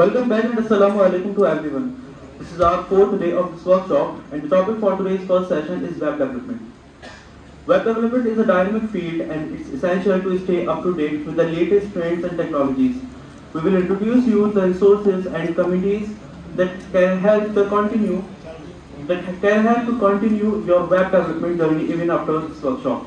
Welcome back and Assalamu alaikum to everyone. This is our fourth day of this workshop and the topic for today's first session is web development. Web development is a dynamic field and it's essential to stay up to date with the latest trends and technologies. We will introduce you the resources and communities that can help to continue your web development journey even after this workshop.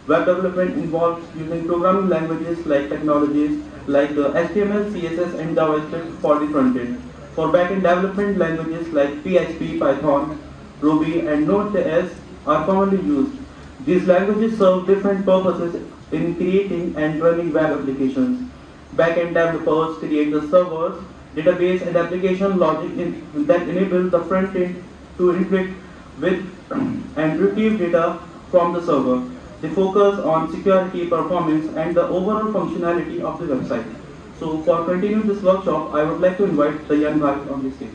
Web development involves using programming languages like technologies like HTML, CSS, and JavaScript for the front end. For backend development, languages like PHP, Python, Ruby, and Node.js are commonly used. These languages serve different purposes in creating and running web applications. Backend developers create the servers, database, and application logic that enable the front end to interact with and retrieve data from the server. They focus on security, performance, and the overall functionality of the website. So for continuing this workshop, I would like to invite the young guy on the stage.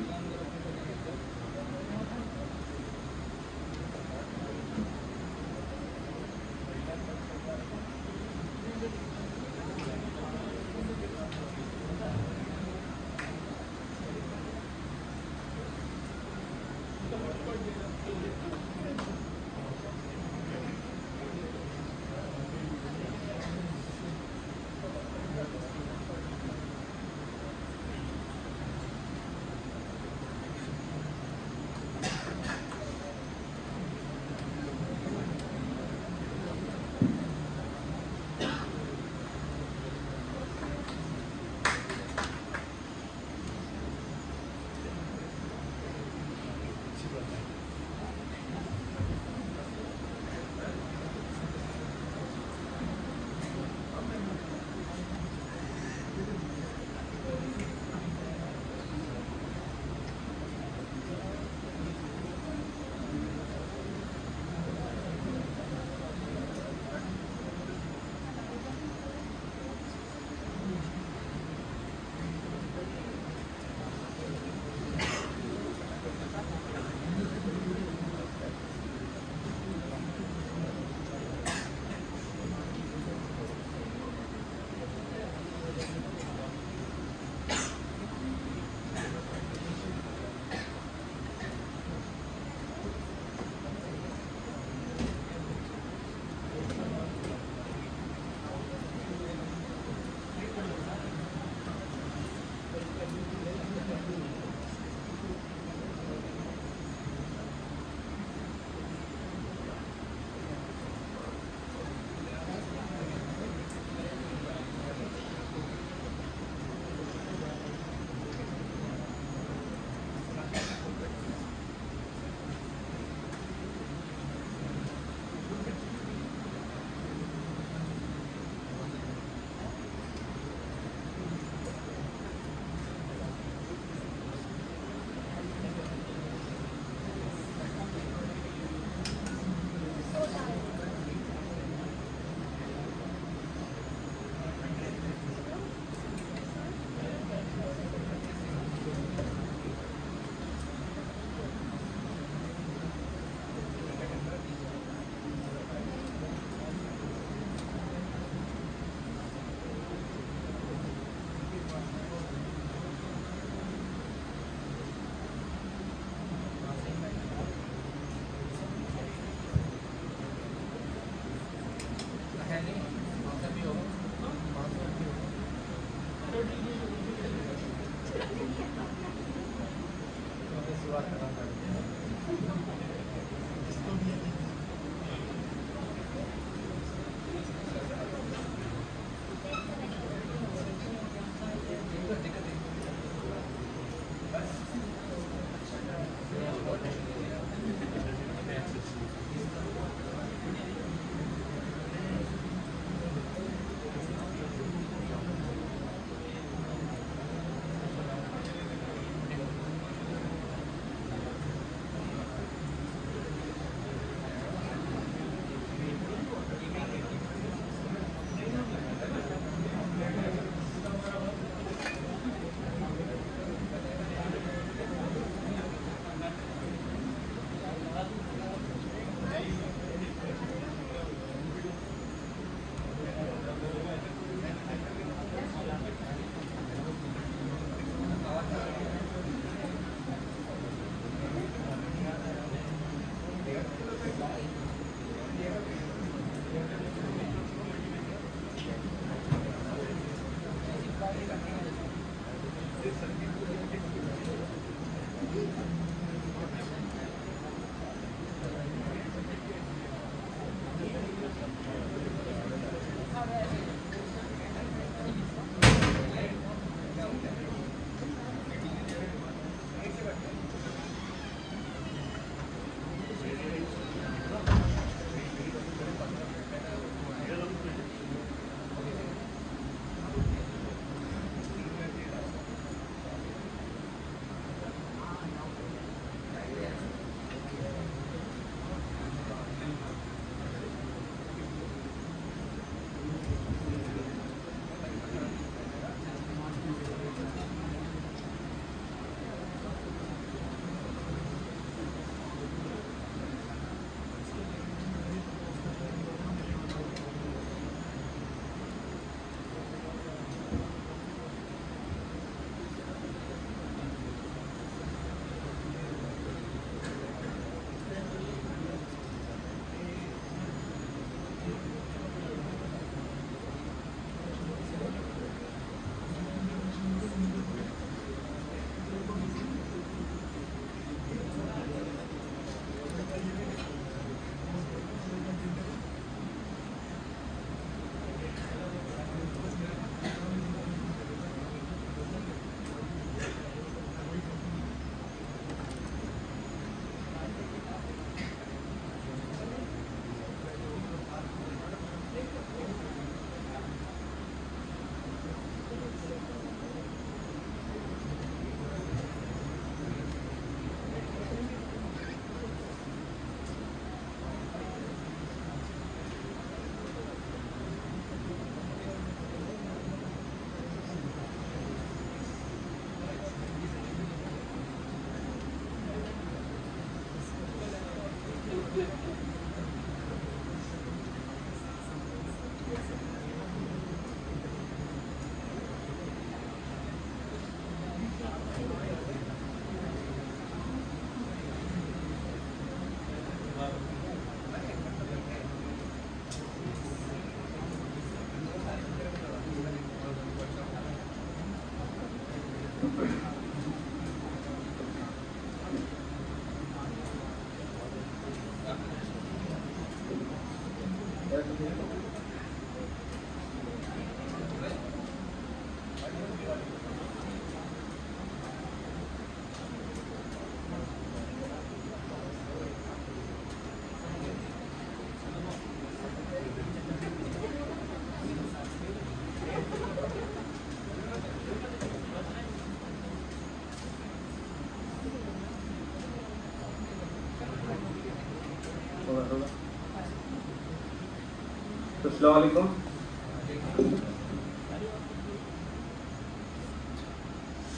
अस्सलाम वालेकुम।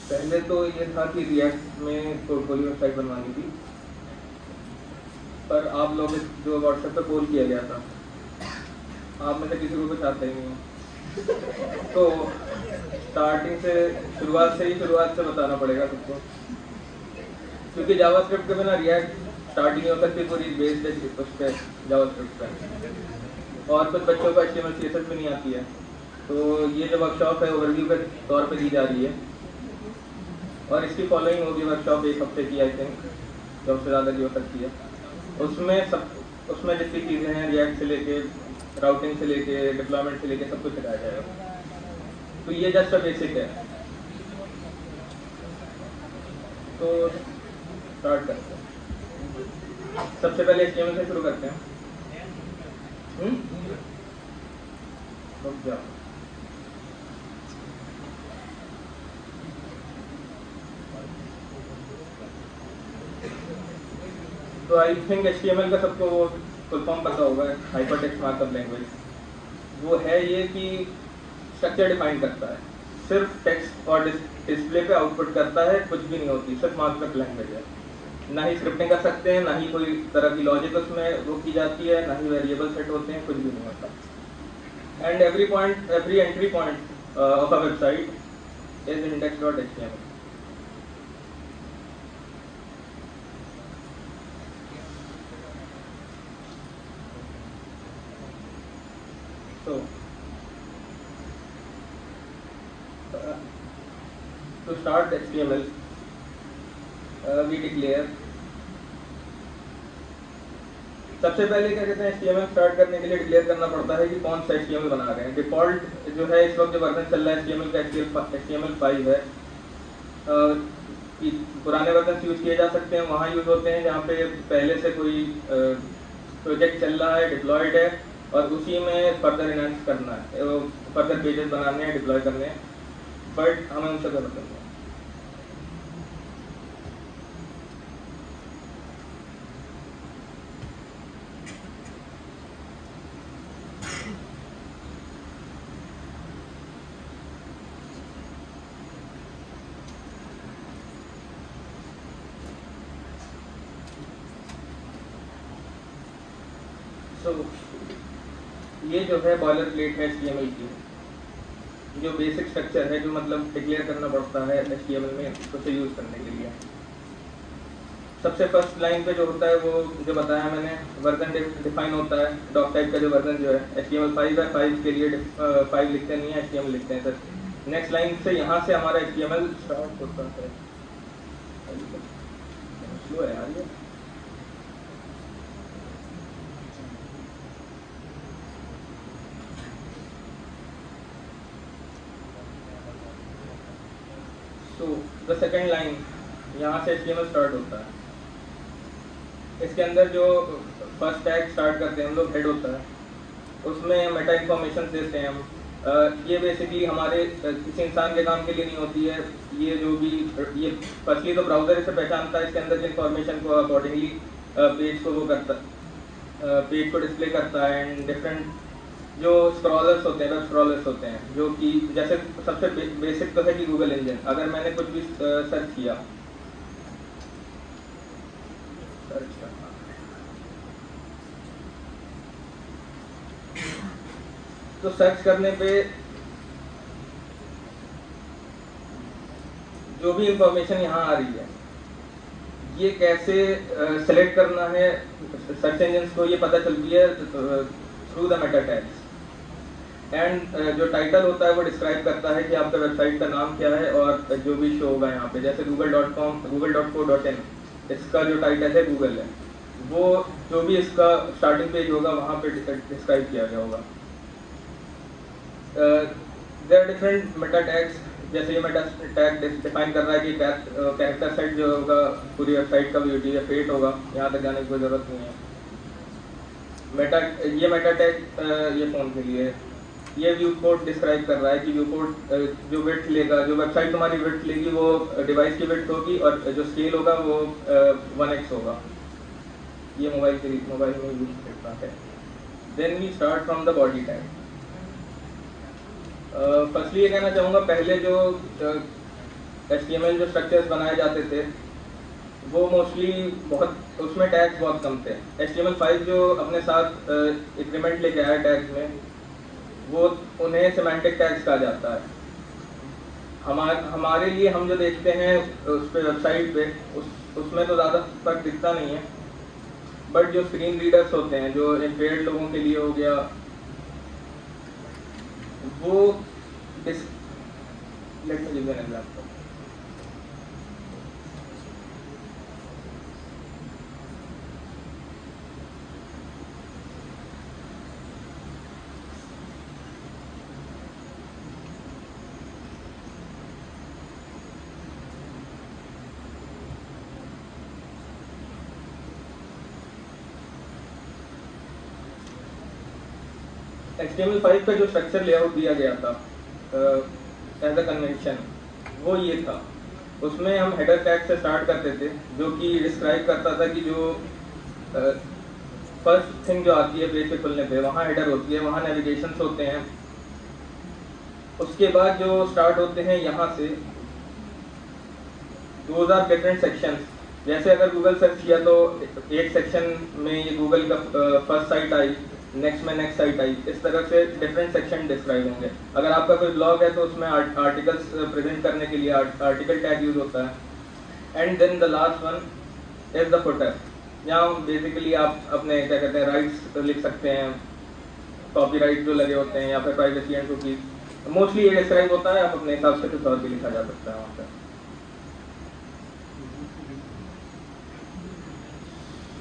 पहले तो ये था कि react में portfolio website बनवानी थी, पर आप लोग जो व्हाट्सएप पे पोल किया गया था, आप में से किसी को कुछ आता ही नहीं है, तो स्टार्टिंग से शुरुआत से बताना पड़ेगा सबको, क्योंकि जावास्क्रिप्ट के बिना रिएक्ट स्टार्ट नहीं हो सकती, पूरी बेस्ड है उस पर जावास्क्रिप्ट पर, और कुछ बच्चों को HTML CSS भी नहीं आती है। तो ये जो वर्कशॉप है ओवरव्यू के तौर पे दी जा रही है, और इसकी फॉलोइंग होगी वर्कशॉप 1 हफ्ते की, आई थिंक जो उससे ज़्यादा की हो सकती है। उसमें जितनी चीज़ें हैं रिएक्ट से लेके, राउटिंग से लेके, डिप्लॉयमेंट से लेके सब कुछ सिखाया जाएगा। तो ये जस्ट बेसिक है, तो स्टार्ट करते हैं। सबसे पहले HTML से शुरू करते हैं। तो आई थिंक HTML का सबको फुल फॉर्म पता होगा, हाइपरटेक्स्ट मार्कअप लैंग्वेज। वो है ये कि स्ट्रक्चर डिफाइन करता है, सिर्फ टेक्स्ट और डिस्प्ले पे आउटपुट करता है, कुछ भी नहीं होती, सिर्फ मार्कअप लैंग्वेज है। ना ही स्क्रिप्टिंग कर सकते हैं, ना ही कोई तरह की लॉजिक उसमें वो की जाती है, ना ही वेरिएबल सेट होते हैं, कुछ भी नहीं होता। And every entry point of a website is index.html। So to start HTML, we declare, सबसे पहले क्या कहते हैं, HTML स्टार्ट करने के लिए डिक्लेयर करना पड़ता है कि कौन सा HTML बना रहे हैं। डिफॉल्ट जो है इस वक्त जो वर्जन चल रहा है HTML का HTML5 है। पुराने वर्जन यूज़ किए जा सकते हैं, वहाँ यूज़ होते हैं जहाँ पे पहले से कोई प्रोजेक्ट चल रहा है, डिप्लॉयड है, और उसी में फर्दर इनहांस करना है, फर्दर पेजेस बनाने हैं, डिप्लॉय करने हैं, बट हमें उनसे गलत करना है। ये जो है बॉयलर प्लेट है HTML की, जो बेसिक स्ट्रक्चर है, जो मतलब डिक्लेयर करना पड़ता है HTML में उसे यूज़ करने के लिए। सबसे फर्स्ट लाइन पे जो होता है वो जो बताया मैंने, वर्जन डिफाइन होता है, डॉक टाइप का जो वर्जन जो है HTML5 है, 5 के लिए 5 लिखते नहीं है, HTML लिखते हैं सर। नेक्स्ट लाइन से यहाँ से हमारा HTML स्टार्ट होता है। स्लो है यार ये। तो द सेकेंड लाइन यहाँ से HTML स्टार्ट होता है। इसके अंदर जो फर्स्ट टैग स्टार्ट करते हैं हम लोग, हेड होता है, उसमें मेटा इन्फॉर्मेशन देते हैं हम। ये बेसिकली हमारे किसी इंसान के काम के लिए नहीं होती है, ये जो भी ये फर्स्टली तो ब्राउजर इसे पहचानता है, इसके अंदर की इन्फॉर्मेशन को अकॉर्डिंगली पेज को वो करता, पेज को डिस्प्ले करता है। एंड डिफरेंट जो स्क्रॉलर्स होते हैं, वेब स्क्रॉलर्स होते हैं, जो कि जैसे सबसे बेसिक तो है कि गूगल इंजन, अगर मैंने कुछ भी सर्च किया, तो सर्च करने पे जो भी इंफॉर्मेशन यहाँ आ रही है ये कैसे सेलेक्ट करना है सर्च इंजन को, ये पता चलती है through the Meta tags. And जो टाइटल होता है वो डिस्क्राइब करता है कि आपका वेबसाइट का नाम क्या है और जो भी शो होगा यहाँ पे, जैसे google.com google.co.in इसका जो टाइटल है गूगल है, वो जो भी इसका स्टार्टिंग पेज होगा वहाँ पे डिस्क्राइब किया गया होगा। There are different meta tags, जैसे ये मेटा टैग डिफाइन कर रहा है कि कैरेक्टर सेट जो होगा पूरी वेबसाइट का ब्यूटी या फेट होगा, यहाँ तक जाने की कोई ज़रूरत नहीं है। ये मेटा टैग ये फ़ोन के लिए, ये व्यू पोर्ट डिस्क्राइब कर रहा है कि व्यू पोर्ट जो विड्थ लेगा, जो वेबसाइट तुम्हारी विड्थ लेगी वो डिवाइस की विड्थ होगी और जो स्केल होगा वो 1x होगा। ये मोबाइल में यूज करता है। Then we start from the body tag. Firstly ये कहना चाहूँगा, पहले जो HTML जो स्ट्रक्चर्स बनाए जाते थे वो मोस्टली उसमें टैग्स बहुत कम थे। HTML5 जो अपने साथ इंक्रीमेंट लेके आया टैग्स में, वो उन्हें सिमेंटिक टैग्स कहा जाता है। हमारे लिए हम जो देखते हैं उस पे वेबसाइट पे उसमें तो ज़्यादा फर्क दिखता नहीं है, बट जो स्क्रीन रीडर्स होते हैं, जो इम्पेयर्ड लोगों के लिए हो गया, वो let me give an example. HTML5 का जो स्ट्रक्चर लेआउट दिया गया था एज अ कन्वेंशन, वो ये था। उसमें हम हेडर टैग से स्टार्ट करते थे, जो कि डिस्क्राइब करता था कि जो फर्स्ट थिंग जो आती है पेज पे खुलने पे, वहाँ हेडर होती है, वहाँ नेविगेशंस होते हैं। उसके बाद जो स्टार्ट होते हैं यहाँ से, दोज आर डिफरेंट सेक्शंस। जैसे अगर गूगल सर्च किया तो एक सेक्शन में ये गूगल का फर्स्ट साइट आई, नेक्स्ट में नेक्स्ट साइट आई, इस तरह से डिफरेंट सेक्शन डिस्क्राइब होंगे। अगर आपका कोई ब्लॉग है तो उसमें आर्टिकल्स प्रेजेंट करने के लिए आर्टिकल टैग यूज होता है। And then the last one is the footer. यहाँ बेसिकली आप अपने क्या कहते हैं राइट्स लिख सकते हैं, कॉपीराइट जो लगे होते हैं, या फिर प्राइवेसी एंड कुकीज। मोस्टली ये डिस्क्राइब होता है, आप अपने हिसाब से कुछ और भी लिखा जा सकता है वहाँ पर।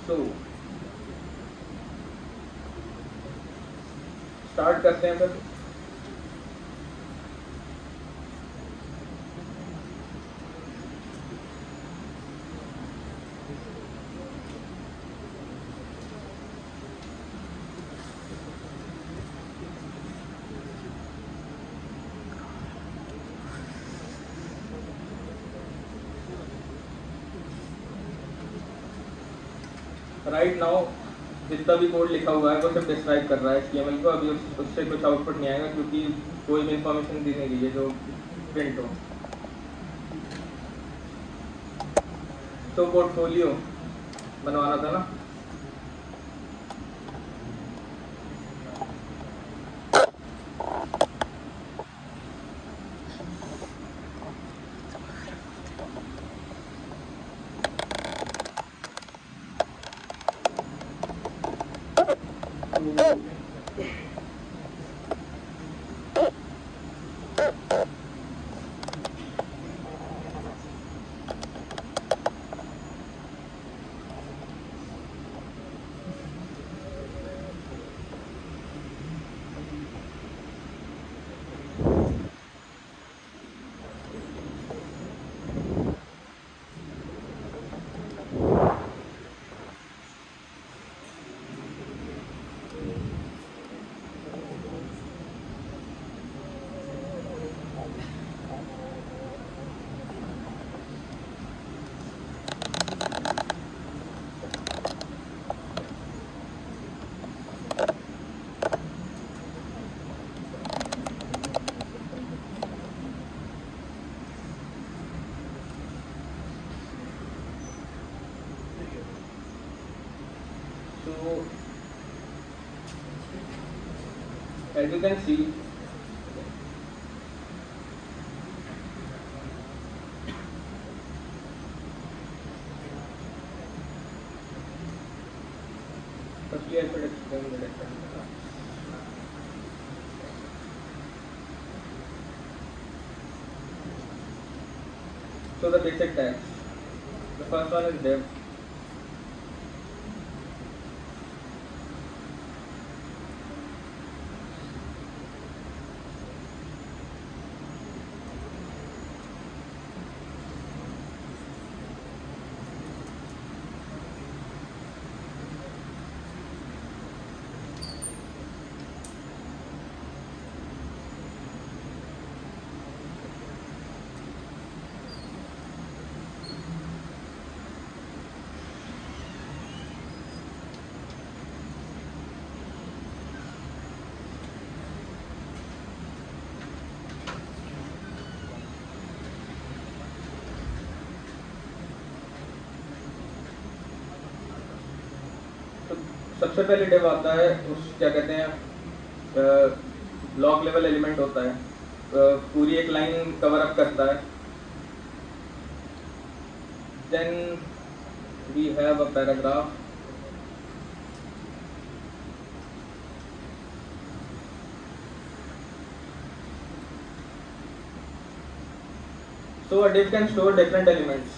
तो स्टार्ट करते हैं फिर। राइट नाउ जितना भी कोड लिखा हुआ है वो सिर्फ डिस्क्राइब कर रहा है HTML को। अभी उससे कुछ आउटपुट नहीं आएगा क्योंकि कोई भी इंफॉर्मेशन दी नहीं गई है जो प्रिंट हो। तो पोर्टफोलियो बनवाना था ना, As you can see, firstly I should explain the different. So the basic tags. The first one is div. सबसे पहले डिव आता है, उस क्या कहते हैं, ब्लॉक लेवल एलिमेंट होता है, पूरी एक लाइन कवर अप करता है. Then we have a paragraph. So a div can store different elements.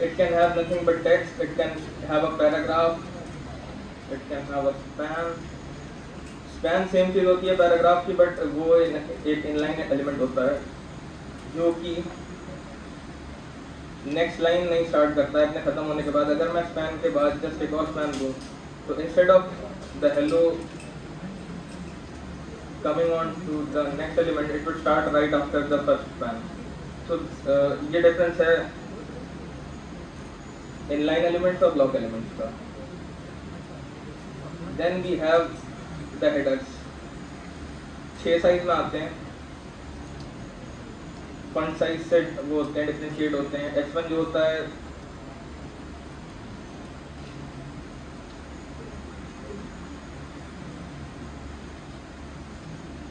It can have nothing but text. It can have a paragraph. It can have a span. Span same चीज होती है paragraph की, but वो एक inline element होता है जो कि नेक्स्ट लाइन नहीं स्टार्ट करता है अपने खत्म होने के बाद. अगर मैं स्पैन के बाद जस्ट एक और स्पैन दूँ तो instead of the hello coming on to the next element, it would start right after the first span. So ये difference है inline elements और block elements का. Then we have the headers. 6 size में आते हैं. Font size से वो होते हैं, डिफरेंशिएट होते हैं. H1 जो होता है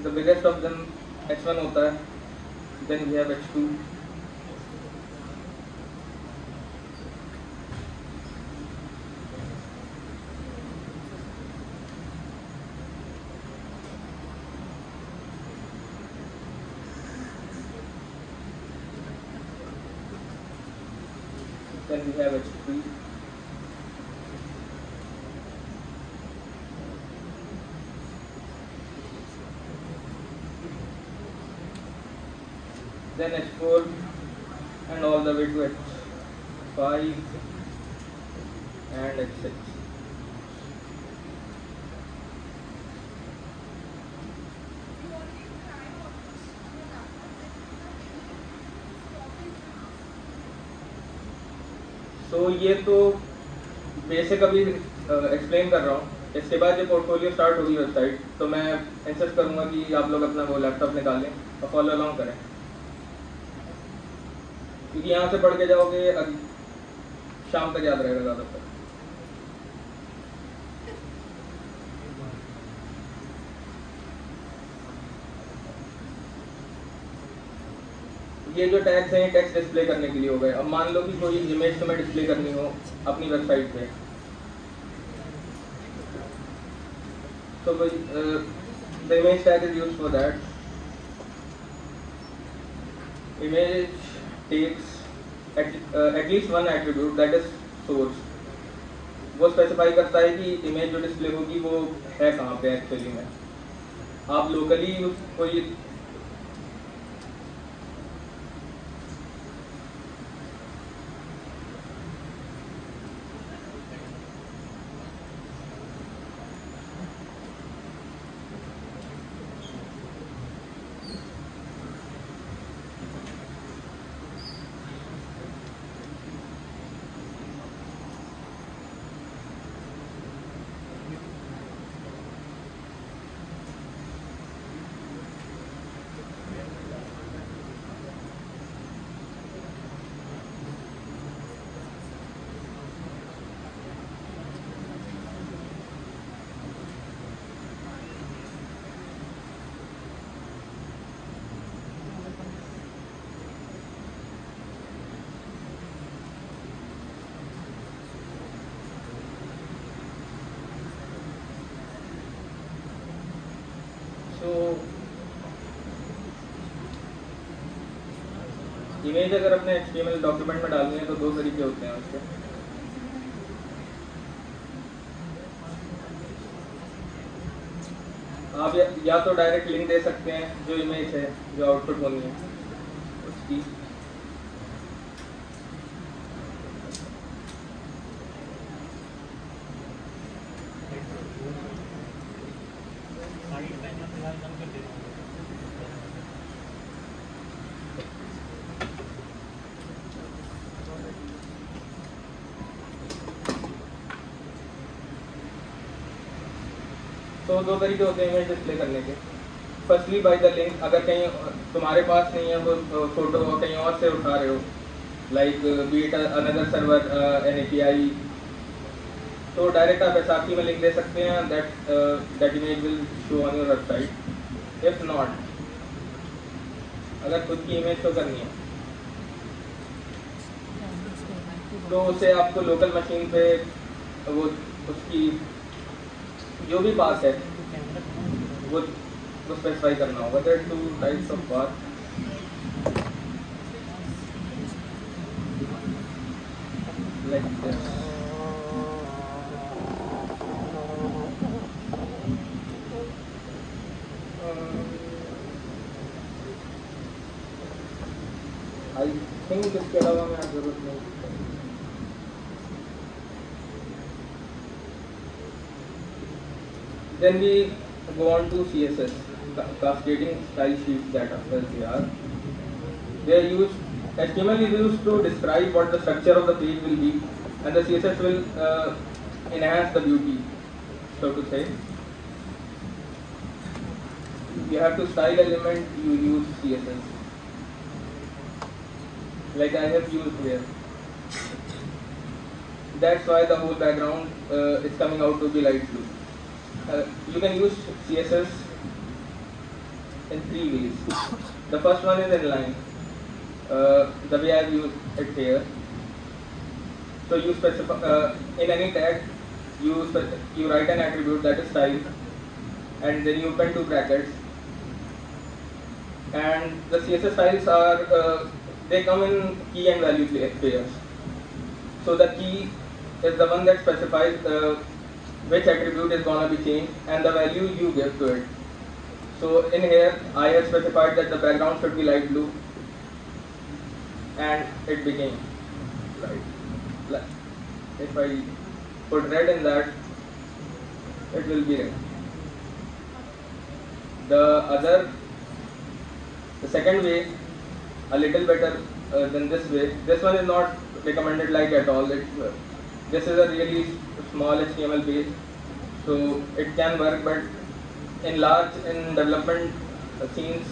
the biggest of them, H1 होता है. Then we have H2. Then we have H3. Then H4 and all the way to H5 and H6. So ये तो बेसिक अभी एक्सप्लेन कर रहा हूँ. इसके बाद जब पोर्टफोलियो स्टार्ट होगी वेबसाइट, तो मैं इंसिस्ट करूँगा कि आप लोग अपना वो लैपटॉप निकालें और फॉलो अलाउंग करें, क्योंकि यहाँ से पढ़ के जाओगे शाम तक याद रहेगा ज़्यादातर. ये जो टैग्स हैं टेक्स्ट डिस्प्ले करने के लिए हो गए. अब मान लो कि कोई इमेज तुम्हें डिस्प्ले करनी हो अपनी वेबसाइट पे, तो the image tag is used for that. Image takes at least one attribute, that is source. वो स्पेसिफाई करता है कि इमेज जो डिस्प्ले होगी वो है कहाँ पे एक्चुअली में. आप लोकली कोई इमेज अगर अपने HTML डॉक्यूमेंट में डालनी है तो दो तरीके होते हैं उसके। आप या तो डायरेक्ट लिंक दे सकते हैं जो इमेज है जो आउटपुट होनी है उसकी, तो दो तरीके होते हैं इमेज डिस्प्ले करने के। फर्स्टली बाय द लिंक, अगर कहीं तुम्हारे पास नहीं है वो फोटो कहीं और से उठा रहे हो, like be it another server an API, तो डायरेक्ट आप SRC में लिंक दे सकते हैं, that image will show on your website. If not, अगर खुद की इमेज शो करनी है तो उसे आपको लोकल मशीन पे वो उसकी जो भी पास है वो स्पेसिफाई करना होगा। There are two types of path. Like this, I think इसके अलावा मैं जरूरत नहीं। Then we go on to CSS, cascading style sheets that they are. They are used. HTML is used to describe what the structure of the page will be, and the CSS will enhance the beauty, so to say. You have to style element, you use CSS. Like I have used here. That's why the whole background is coming out to be light blue. You can use CSS in three ways. The first one is inline, the way I've used it here. So you specify in any tag, you write an attribute that is style, and then you open two brackets. And the CSS styles are they come in key and value pairs. So the key is the one that specifies which attribute is gonna be changed and the value you give to it. So in here I have specified that the background should be light blue, and it became right. If I put red in that, it will be red. The second way, a little better than this way. This one is not recommended like at all. This is a really small HTML page, so it can work, but in development scenes,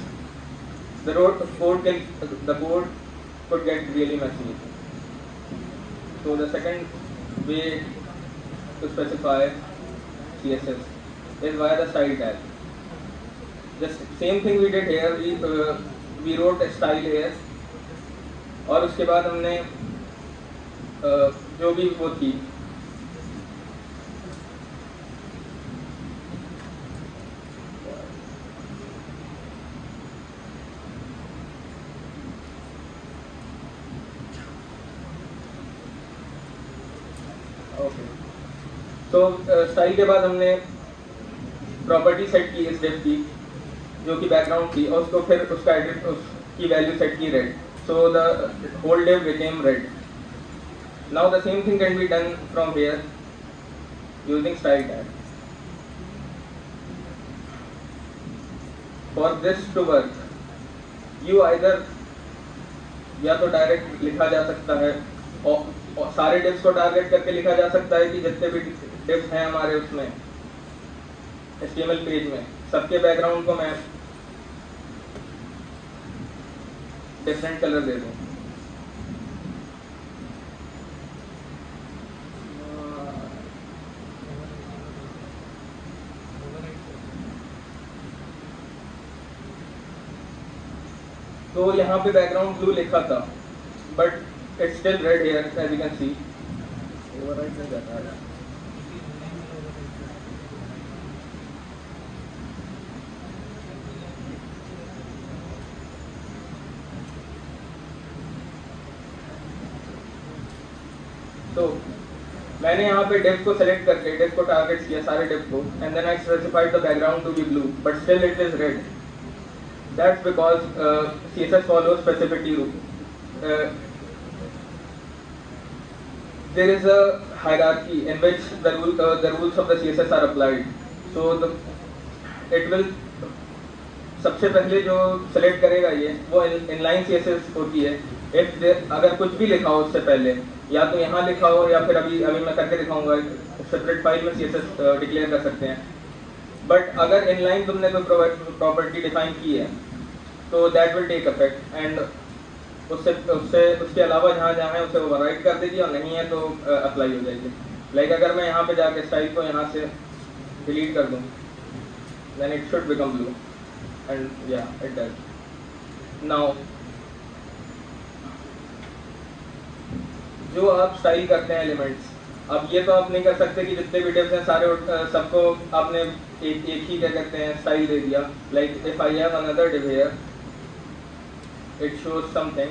the code could get really messy. So the second way to specify CSS is via the style tag. Just same thing we did here. We wrote a style here, और उसके बाद हमने जो भी वो थी तो style के बाद हमने प्रॉपर्टी सेट की इस डिव की जो कि बैकग्राउंड थी, और उसको फिर उसकी वैल्यू सेट की red, so the whole div became red. Now the same thing can be done from here using style tag. For this to work, you either या तो डायरेक्ट लिखा जा सकता है और सारे डिव्स को टारगेट करके लिखा जा सकता है कि जितने भी डिव्स हैं हमारे उसमें HTML पेज में, सबके बैकग्राउंड को मैं डिफरेंट कलर दे दूं। तो यहाँ पे बैकग्राउंड ब्लू लिखा था, but it's still red here as you can see. Overwrite नहीं कर रहा है। तो मैंने यहाँ पे div को select करके div को target किया सारे div को, and then I specified the background to be blue, but still it is red. That's because CSS follows specificity rule. There is a hierarchy in which the rules of the CSS are applied. So it will सबसे पहले जो select करेगा ये वो inline CSS होती है. अगर कुछ भी लिखा हो उससे पहले, या तो यहाँ लिखा हो या फिर अभी मैं करके दिखाऊंगा, सेपरेट फाइल में CSS डिक्लेयर कर सकते हैं. बट अगर इनलाइन तुमने कोई प्रॉपर्टी डिफाइन की है तो that will take effect, and उसके अलावा जहाँ है उसे ओवरराइट कर देगी, और नहीं है तो अप्लाई हो जाएगी. लाइक अगर मैं यहाँ पे जाके स्टाइल को यहाँ से डिलीट कर दूँ, then it should become blue, and या इट डज. नाउ जो आप स्टाइल करते हैं एलिमेंट्स, अब ये तो आप नहीं कर सकते कि जितने भी डिव्स हैं सारे सबको आपने एक ही क्या कहते हैं स्टाइल दे दिया. Like if I have another div here, it shows something.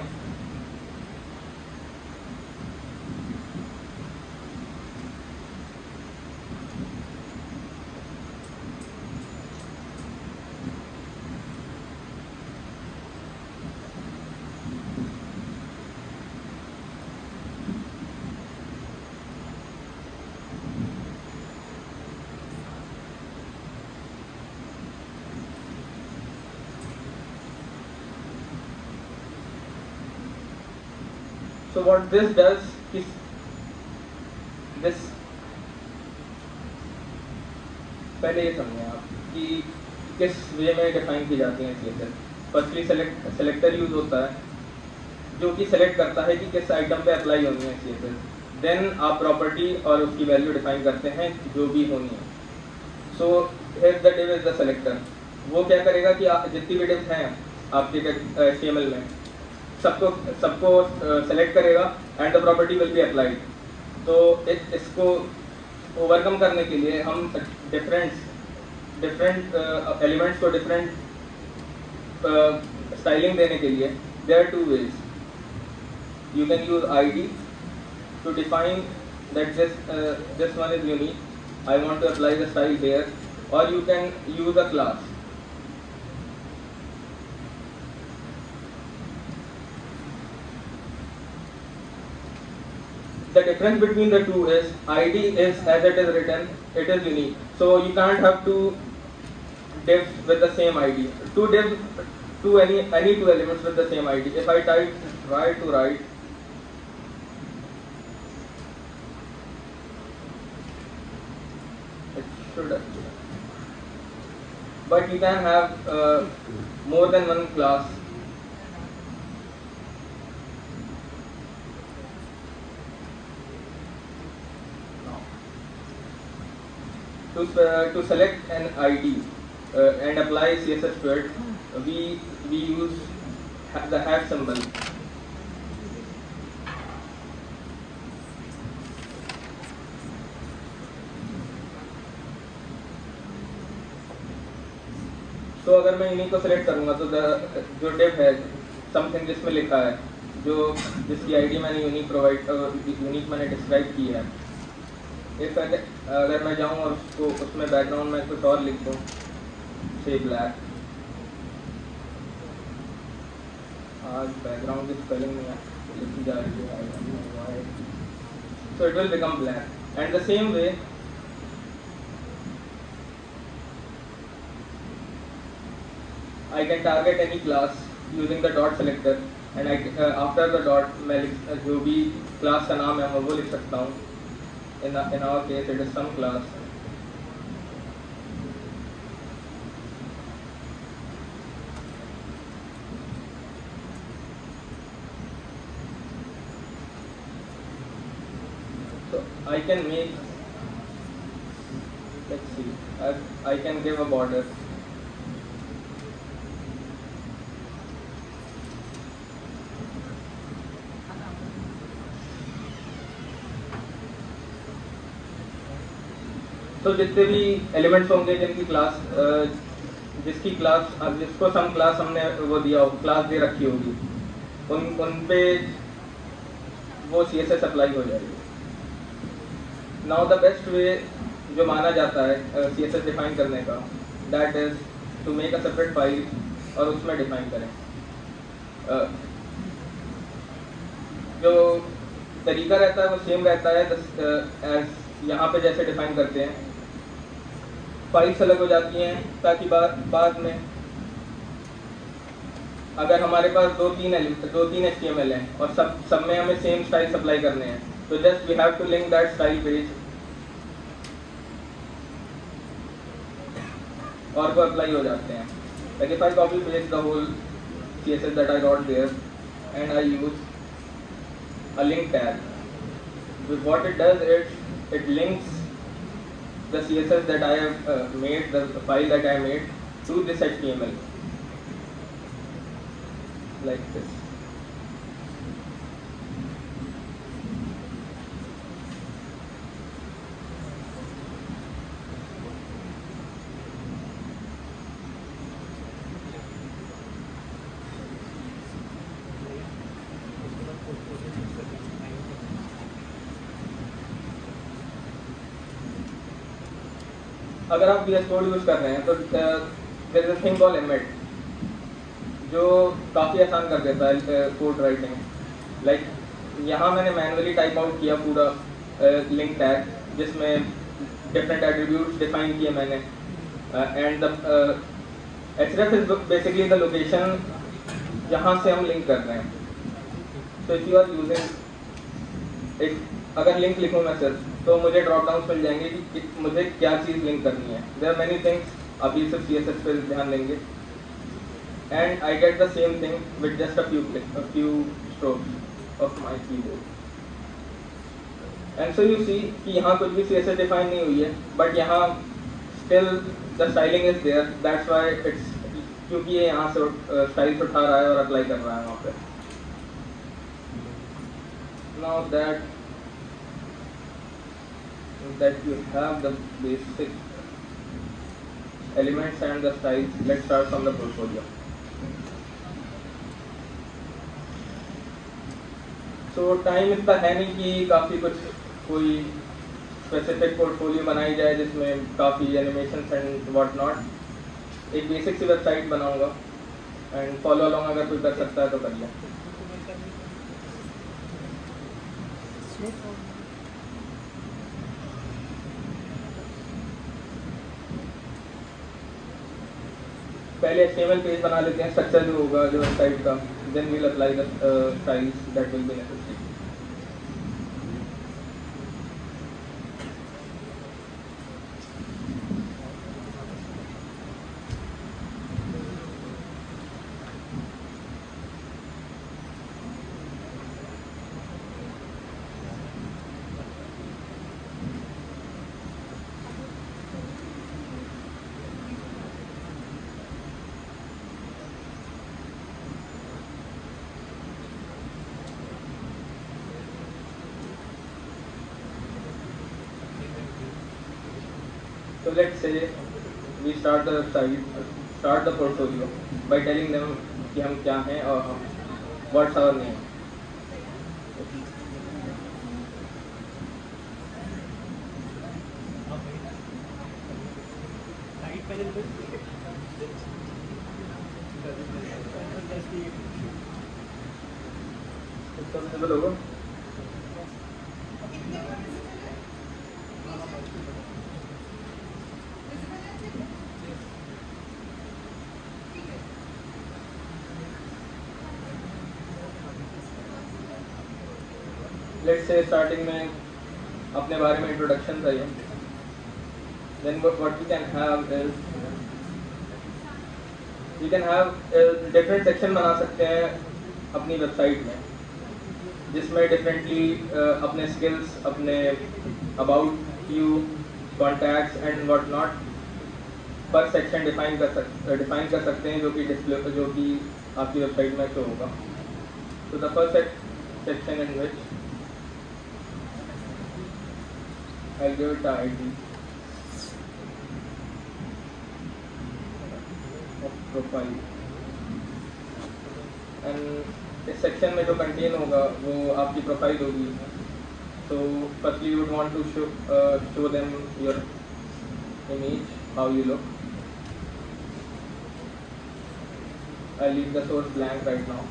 So what this does is this, पहले ये समझें आप कि किस वे में डिफाइन की जाती है CSS. फर्स्टली सेलेक्टर यूज होता है जो कि सेलेक्ट करता है कि किस आइटम पे अप्लाई होनी है CSS. देन आप प्रॉपर्टी और उसकी वैल्यू डिफाइन करते हैं जो भी होनी है. So here the div is the selector. वो क्या करेगा कि जितनी भी divs हैं आपके HTML में सबको सेलेक्ट करेगा, and the property will be applied. तो इसको ओवरकम करने के लिए हम डिफरेंट एलिमेंट्स को डिफरेंट स्टाइलिंग देने के लिए there are two ways. You can use ID to define that this one is unique, I want to apply the style there, और you can use a class. The difference between the two is ID is as it is written, it is unique. So you can't have two divs with the same ID. Two any two elements with the same ID. If I type try to write, it should. But you can have more than one class. To select an ID and apply CSS to it, we use the hash symbol. So अगर मैं इन्हीं को select करूँगा तो जो div है something जिसमें लिखा है, जिसकी ID मैंने यूनिक मैंने डिस्क्राइब की है. अगर मैं जाऊँ और उसमें बैकग्राउंड में कुछ और लिख दूँ, से ब्लैक, आज बैकग्राउंड की स्पेलिंग में लिखी जा रही है, so it will become black. And the same way I can target any class using the dot selector, and after the dot मैं जो भी क्लास का नाम है मैं वो लिख सकता हूँ. In our case, it is some class. So I can make, let's see, I can give a border. तो जितने भी एलिमेंट्स होंगे जिनकी क्लास जिसको सम क्लास हमने वो दिया हो, क्लास दे रखी होगी, उन पे वो CSS अप्लाई हो जाएगी. नाउ द बेस्ट वे जो माना जाता है CSS डिफाइन करने का, that is to make a separate file और उसमें डिफाइन करें। जो तरीका रहता है वो सेम रहता है एज यहाँ पे जैसे डिफाइन करते हैं। फाइल्स अलग हो जाती हैं ताकि बाद में अगर हमारे पास दो तीन HTML हैं और सब में हमें सेम स्टाइल सप्लाई करने हैं, तो just we have to link that style page और वो अप्लाई हो जाते हैं। Like if I copy paste the whole CSS that I got there and I use a link tag, what it does is it links the CSS that I have made, the file that I made, to this HTML like this. अगर आप VS Code use कर रहे हैं तो there is a thing called embed जो काफ़ी आसान कर देता है कोड राइटिंग। लाइक यहाँ मैंने मैनुअली टाइप आउट किया पूरा लिंक टैग जिसमें डिफरेंट एट्रीब्यूट्स डिफाइन किए मैंने, and the href is basically the location जहाँ से हम लिंक कर रहे हैं। तो इफ यू आर यूजिंग, अगर लिंक लिखूँ मैं सिर्फ, तो मुझे ड्रॉप डाउन मिल जाएंगे कि मुझे क्या चीज़ लिंक करनी है। देयर आर मेनी थिंग्स, अभी सिर्फ CSS पे ध्यान देंगे, and I get the same thing with just a few strokes of my keyboard. And so you see कि यहाँ कुछ भी CSS डिफाइन नहीं हुई है, बट यहाँ still the styling is there, that's why it's, क्योंकि ये यहाँ से स्टाइल्स उठा रहा है और अप्लाई कर रहा है वहाँ पे। Now that you have the basic elements and the styles, let's start from the portfolio. So time इतना है नहीं कि काफ़ी कुछ कोई स्पेसिफिक पोर्टफोलियो बनाई जाए जिसमें काफ़ी एनिमेशंस एंड व्हाट नॉट। एक बेसिक सी वेबसाइट बनाऊंगा एंड फॉलो अलोंग अगर कोई कर सकता है तो कर ले। पहले HTML पेज बना लेते हैं, स्ट्रक्चर जो होगा जो वेबसाइट का, then we'll apply the styles that will be necessary. So let's say we start the website, start the portfolio by telling them कि हम क्या हैं और what's our name. Visible होगा? लेट्स से स्टार्टिंग में अपने बारे में इंट्रोडक्शन चाहिए, then what we can have is we can have different section बना सकते हैं अपनी वेबसाइट में जिसमें डिफरेंटली अपने स्किल्स, अपने about you, contacts and what not पर सेक्शन डिफाइन कर सकते हैं जो कि डिस्प्ले जो कि आपकी वेबसाइट में शो होगा। तो the first section in which I'll give it the ID of profile, and इस सेक्शन में जो कंटेन होगा वो आपकी प्रोफाइल होगी, So firstly you would want to show them your image, how you look. I'll leave the source blank right now.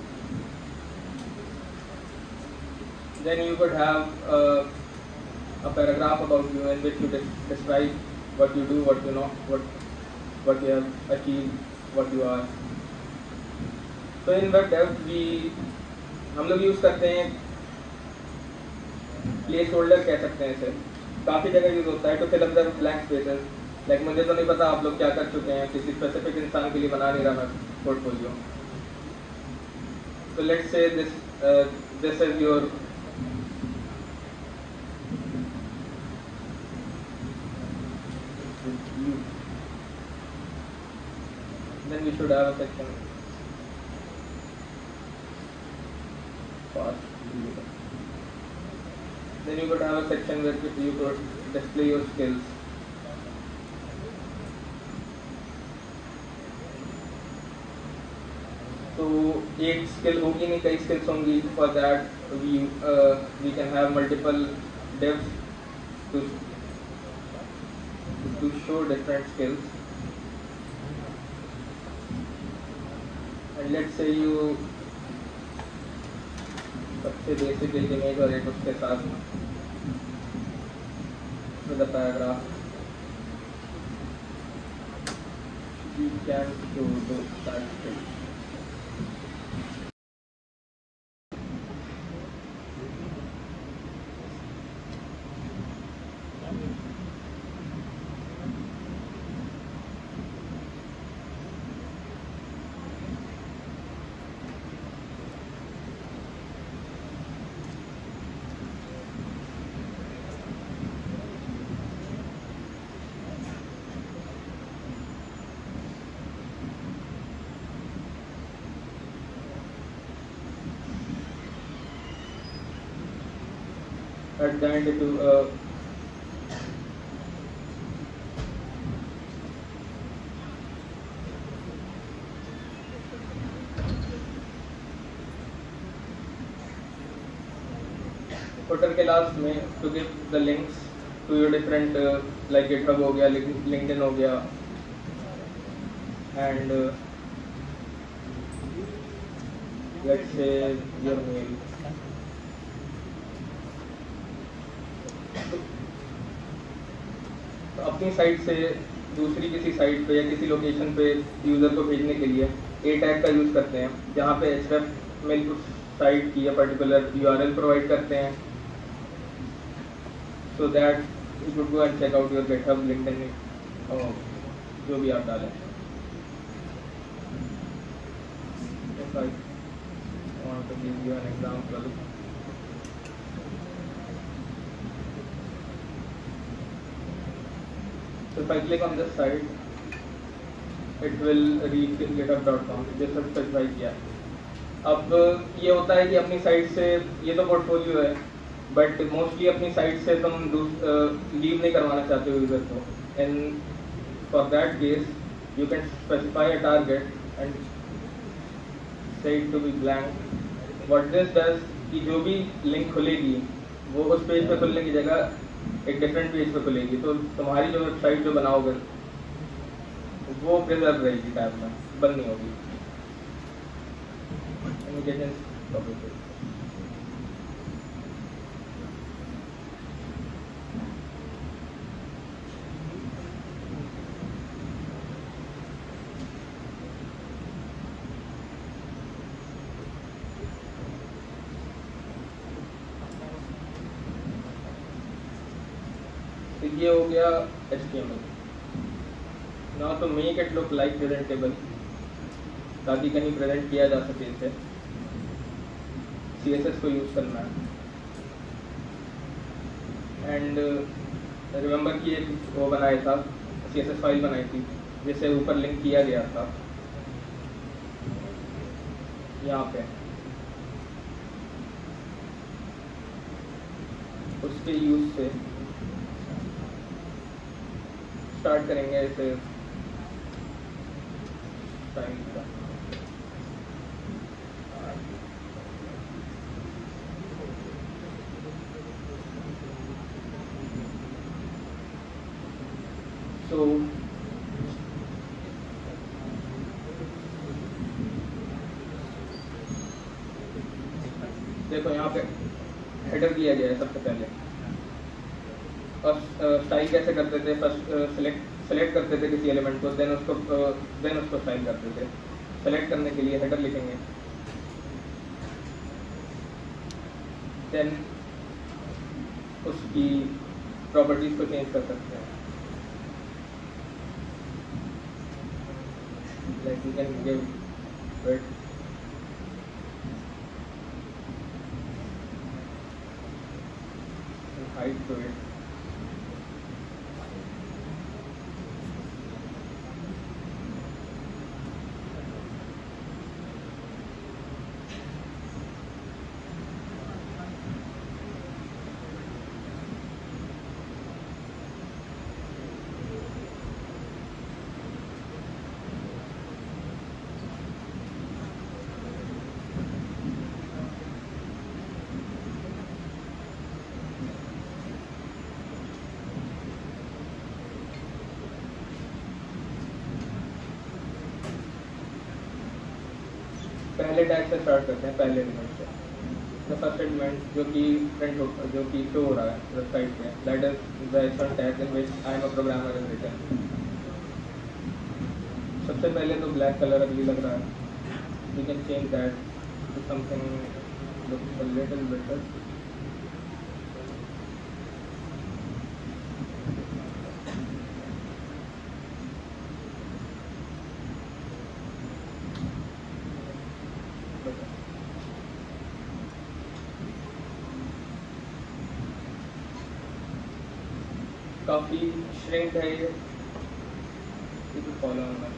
Then you could have a paragraph about you in which you describe what you do, what you know, what you have achieved, what you are. So in web dev हम लोग use करते हैं place holder कह सकते हैं इसे, काफ़ी जगह यूज़ होता है to fill up the blank spaces. Like मुझे तो नहीं पता आप लोग क्या कर चुके हैं, किसी स्पेसिफिक इंसान के लिए बना नहीं रहा मैं portfolio. So let's say this is your then we should have a section fast. Then you could have a section where you could display your skills. तो एक स्किल होगी नहीं, कई स्किल्स होंगी. For that we can have multiple devs to show different skills. And let's say you सबसे basic एक image और एक उसके साथ with a paragraph you can show those skills. At the end to footer के last में to give the links to your different like GitHub हो गया, LinkedIn हो गया, and let's say your mail. अपनी साइट से दूसरी किसी साइट पे या किसी लोकेशन पे यूज़र को भेजने के लिए ए टैग का यूज़ करते हैं, जहाँ पे href मेल उस साइट की या पर्टिकुलर URL प्रोवाइड करते हैं, so that you should go and check out your GitHub, LinkedIn और जो भी आप डालें. If I want to give you an example, so if I click on this site, it will read github.com. ये सब specify किया. अब ये होता है कि अपनी साइट से, ये तो पोर्टफोलियो है, बट मोस्टली अपनी साइट से तुम लीव नहीं करवाना चाहते हो यूज़र को. And for that case you can specify a target and set it to be blank. What this does कि जो भी लिंक खुलेगी वो उस पेज पे खुलने की जगह एक डिफरेंट पेज पे खुलेगी, तो तुम्हारी जो वेबसाइट जो बनाओगे वो प्रिजर्व रहेगी, टैब में बंद नहीं होगी. ये हो गया HTML. Now to make it look like presentable, ताकि कहीं प्रेजेंट किया जा सके इसे, CSS को यूज़ करना है. एंड रिमेंबर कि एक वो बनाया था, CSS फाइल बनाई थी जिसे ऊपर लिंक किया गया था यहाँ पे. उसके यूज़ से स्टार्ट करेंगे इसे टाइम का. सो देखो यहाँ पे हेडर दिया गया है सबसे पहले, और स्टाइल कैसे करते थे, फर्स्ट सेलेक्ट करते थे किसी एलिमेंट को, देन उसको स्टाइल करते थे। सेलेक्ट करने के लिए हेडर लिखेंगे, देन उसकी प्रॉपर्टीज को चेंज कर सकते हैं, like you can give width, height to it, पहले टैग से स्टार्ट करते हैं, पहले एलिमेंट से। द फर्स्ट एलिमेंट जो कि प्रिंट हो, जो कि शो हो रहा है वेबसाइट पे, that is the H1 tag in which I am a programmer in return. सबसे पहले तो ब्लैक कलर अगली लग रहा है, you can change that to something looks a little better. काफ़ी श्रिंक है ये, फॉलो होना।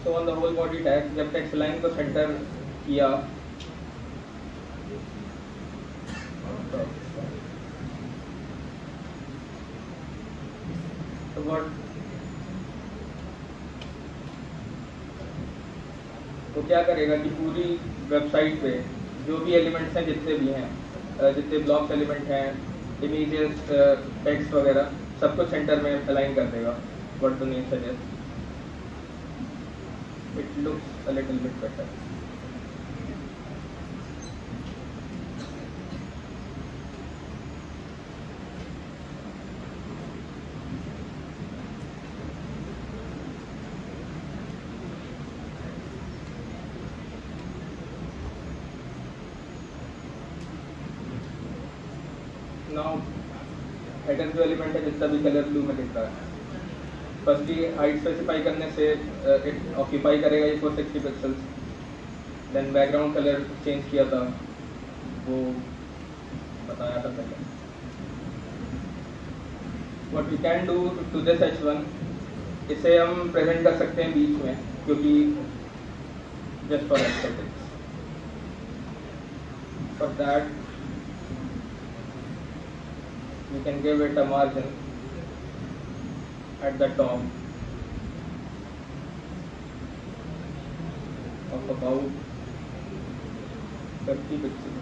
तो on the whole body tag, जब टेक्स्ट लाइन को सेंटर किया तो व्हाट, तो क्या करेगा कि पूरी वेबसाइट पे जो भी एलिमेंट्स हैं, जितने भी हैं, जितने ब्लॉक्स एलिमेंट हैं, इमेजेस, टेक्स्ट वगैरह, सबको सेंटर में अलाइन कर देगा। What the name suggest, it looks a little bit better. Now header जो एलिमेंट है जितना भी कलर ब्लू में दिख रहा है, फर्स्टली हाइट स्पेसिफाई करने से इट ऑक्यूपाई करेगा ये 460 pixels. Then background colour change किया था, वो बताया था पहले। What we can do to this H1, इसे हम प्रेजेंट कर सकते हैं बीच में, क्योंकि just for aesthetics. For that, we can give it a margin at the top of about 50 pixels.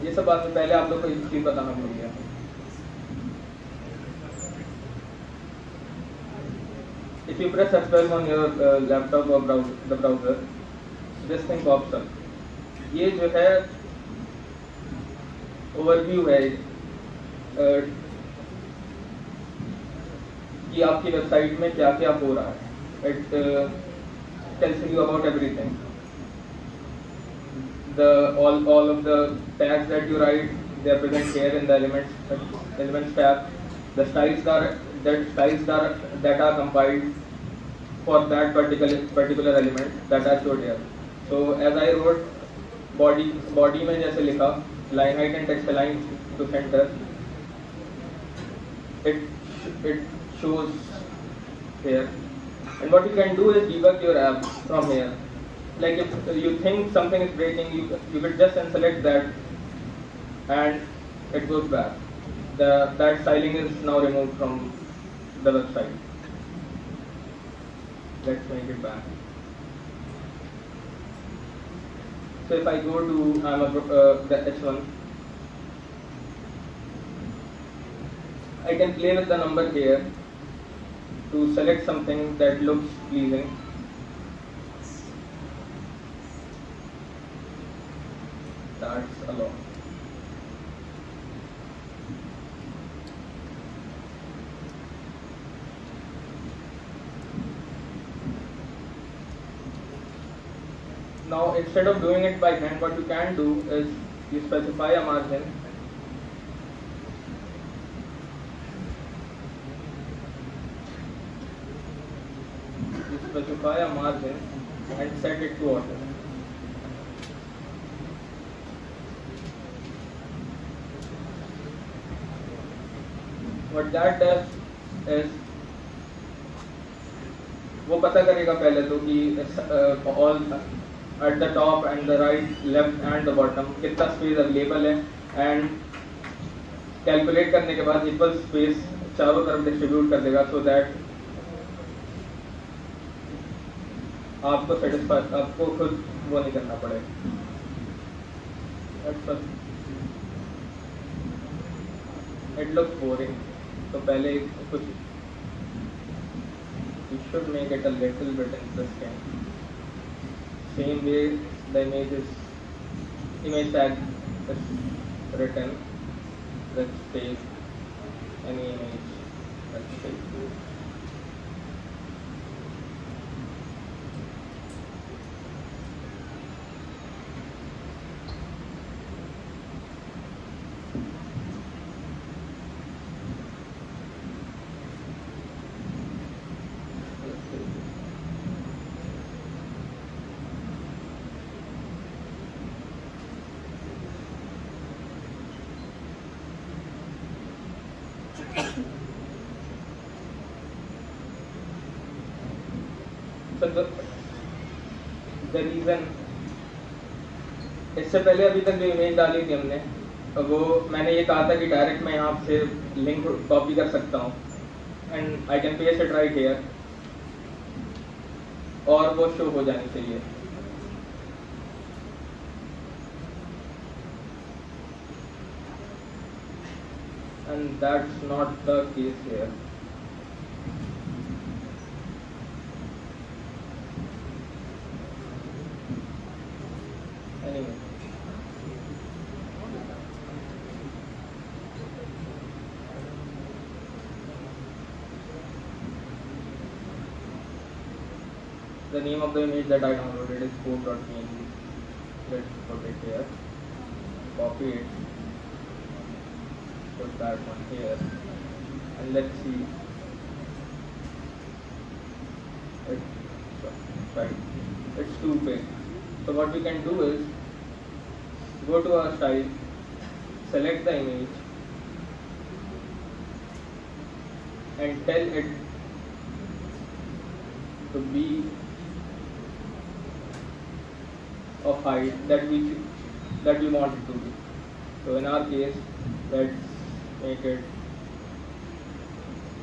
ये सब बात में पहले आप लोग को एक चीज बताना भूल गया. If you press F12 on your laptop or the browser, this thing pops up. ये जो है ओवरव्यू है कि आपकी वेबसाइट में क्या क्या हो रहा है. It tells you about everything. All of the tags that you write, they are present here in the elements tab. The styles that are compiled for that particular element that are showed here. So as I wrote body में जैसे लिखा line height and text align to center, it shows here. And what you can do is debug your app from here. Like if you think something is breaking, you could just select that and it goes back. That styling is now removed from the website. Let's make it back. So if I go to the H1, I can play with the number here to select something that looks pleasing. That's a lot. Now instead of doing it by hand, what you can do is you specify a margin. You specify a margin and set it to auto. What that does is वो पता करेगा पहले तो कि all at the top and the right, left and the bottom कितना space available है, and calculate करने के बाद इक्वल स्पेस चारों तरफ डिस्ट्रीब्यूट कर देगा, सो दैट आपको सेटिस्फाई, आपको खुद वो नहीं करना पड़ेगा. It looks boring. तो पहले कुछ you should make it a little bit interesting. Same way the image tag is written. Let's take any image. Let's take the reason, इससे पहले अभी तक जो इमेज डाली थी हमने, वो मैंने ये कहा था कि डायरेक्ट मैं यहाँ से लिंक कॉपी कर सकता हूँ and I can paste it right here और वो शो हो जानी चाहिए. And that's not the case here. Anyway, the name of the image that I downloaded is code.png. Let's put it here, copy it, put that one here, and let's see. It's too big. So what we can do is go to our style select the image and tell it to be of height that we want it to be. So in our case, let's make it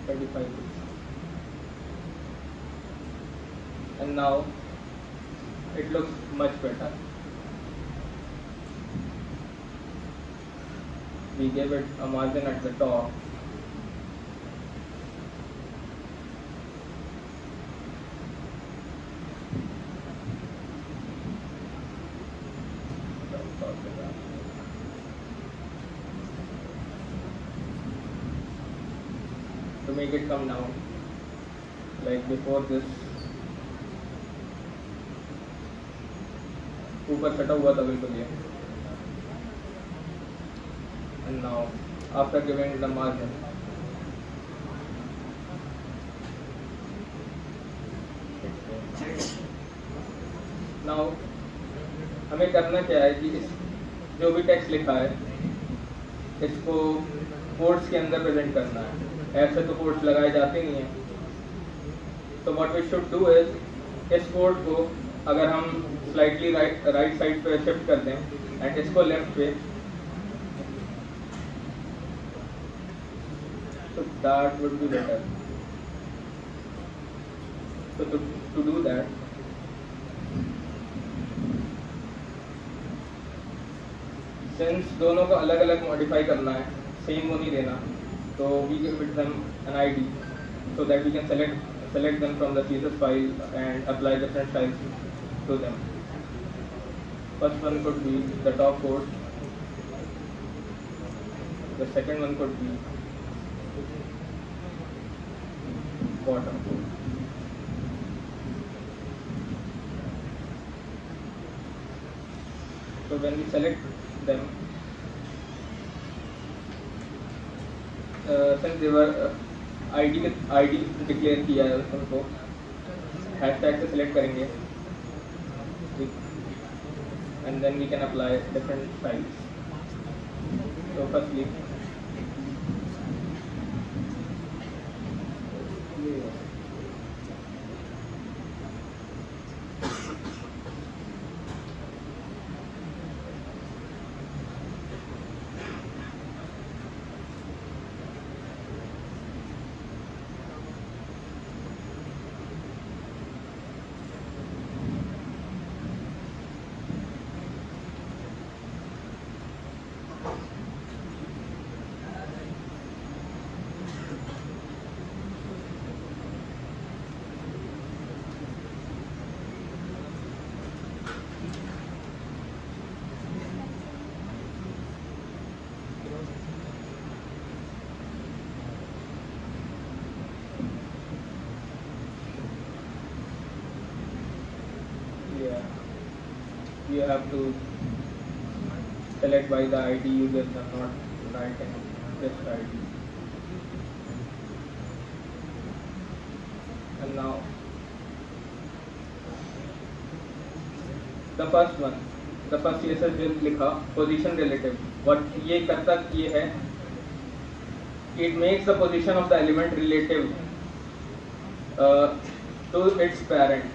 25 pixels. And now it looks much better. We gave it a margin at the top. To make it come down, like before this ऊपर सटा हुआ था बिल्कुल ये, and now after giving the margin, now हमें करना क्या है कि इस जो भी टेक्स्ट लिखा है इसको कोट्स के अंदर प्रेजेंट करना है. ऐसे तो कोट्स लगाए जाते नहीं हैं. तो what we should do is इस कोड को अगर हम स्लाइटली राइट साइड पे शिफ्ट कर दें एंड इसको लेफ्ट पे, तो that would be better. So to do that, since दोनों को अलग अलग मॉडिफाई करना है, सेम वो नहीं देना, so we give them an ID so that we can select them from the CSS file and apply different styles to them. First one could be the top code. The second one could be bottom code. So when we select them, since they were ID declare किया है उनको hashtag से select करेंगे and then we can apply different styles. So firstly, you have to select by the ID users are not writing this ID. And now the first CSS जो लिखा position relative, what ये करता ये है, it makes the position of the element relative to its parent.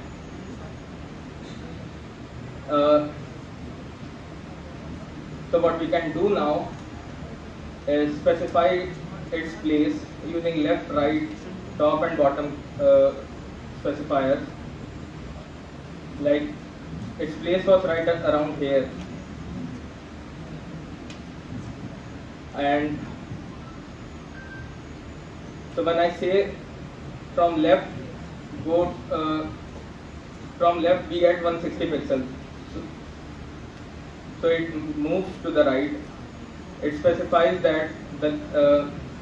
So what we can do now is specify its place using left, right, top and bottom specifiers. Like its place was right around here, and so when I say from left we get 160 pixels. So it moves to the right. It specifies that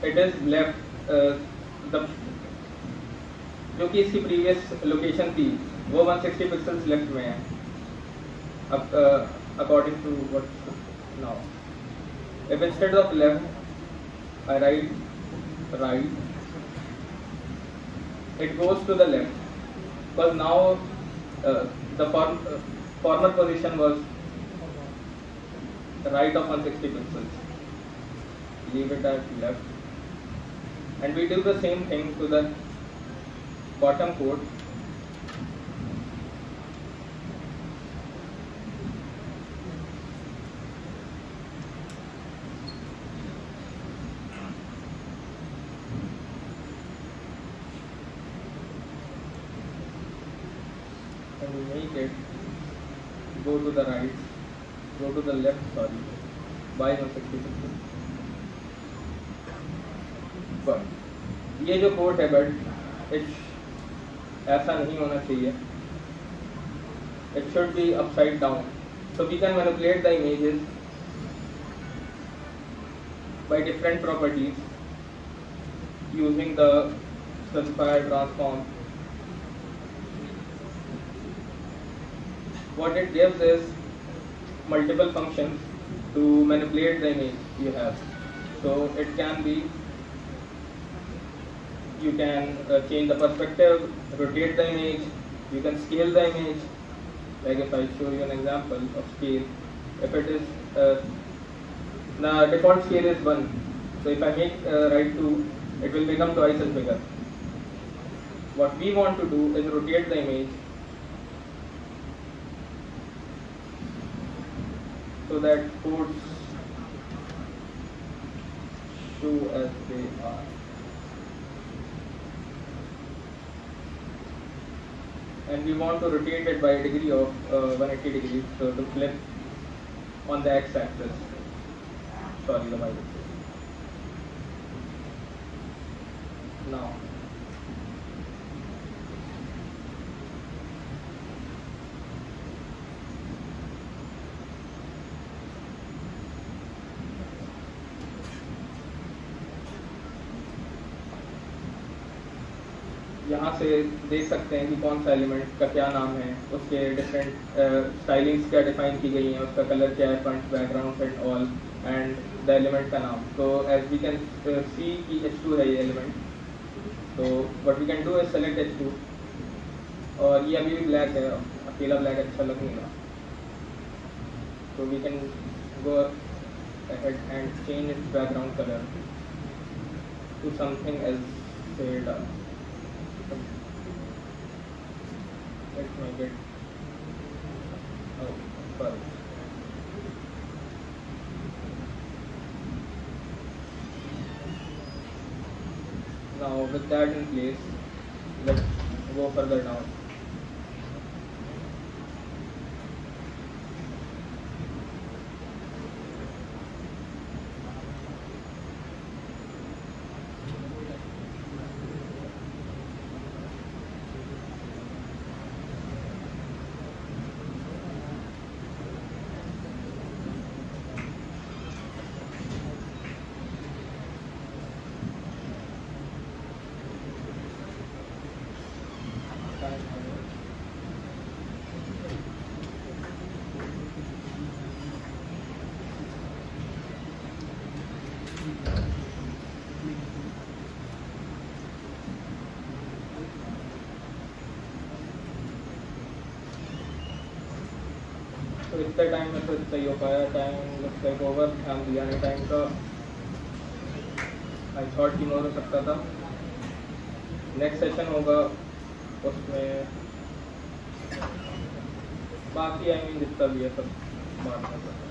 it is left. जो कि इसकी previous location थी वो 160 pixels left में है. According to what now. If instead of left I write right, it goes to the left because now the former position was right of 160 pixels. leave it as left, and we do the same thing to the bottom code. And we make it go to the right, go to the left, sorry, by 166. But ये जो code है but ऐसा नहीं होना चाहिए. It should be upside down. So we can manipulate the images by different properties using the specifier transform. What it gives is multiple functions to manipulate the image you have. So it can be, you can change the perspective, rotate the image, you can scale the image. Like if I show you an example of scale, if it is, the default scale is 1. So if I make right 2, it will become twice as bigger. What we want to do is rotate the image so that codes show as they are. And we want to rotate it by a degree of 180 degrees, so to flip on the x-axis. Sorry, the y-axis. Now, यहाँ से देख सकते हैं कि कौन सा element का क्या नाम है, उसके डिफरेंट स्टाइलिंग्स क्या डिफाइन की गई हैं, उसका कलर क्या है, front background and all, and the element का नाम. तो एज वी कैन सी कि H2 है ये एलिमेंट. तो what we can do is select H2, और ये अभी भी ब्लैक है, अकेला ब्लैक अच्छा लग नहीं रहा. तो we can go ahead and change its background color to something else, say let's make it, oh sorry, now with that in place, let's go further down. तो इतना टाइम में तो सही हो पाया. टाइम लुक्स लाइक ओवर, ध्यान दिया नहीं टाइम का. आई थॉट कि मोर हो सकता था. नेक्स्ट सेशन होगा उसमें बाकी आई मीन जितना भी है सब बात कर सकते.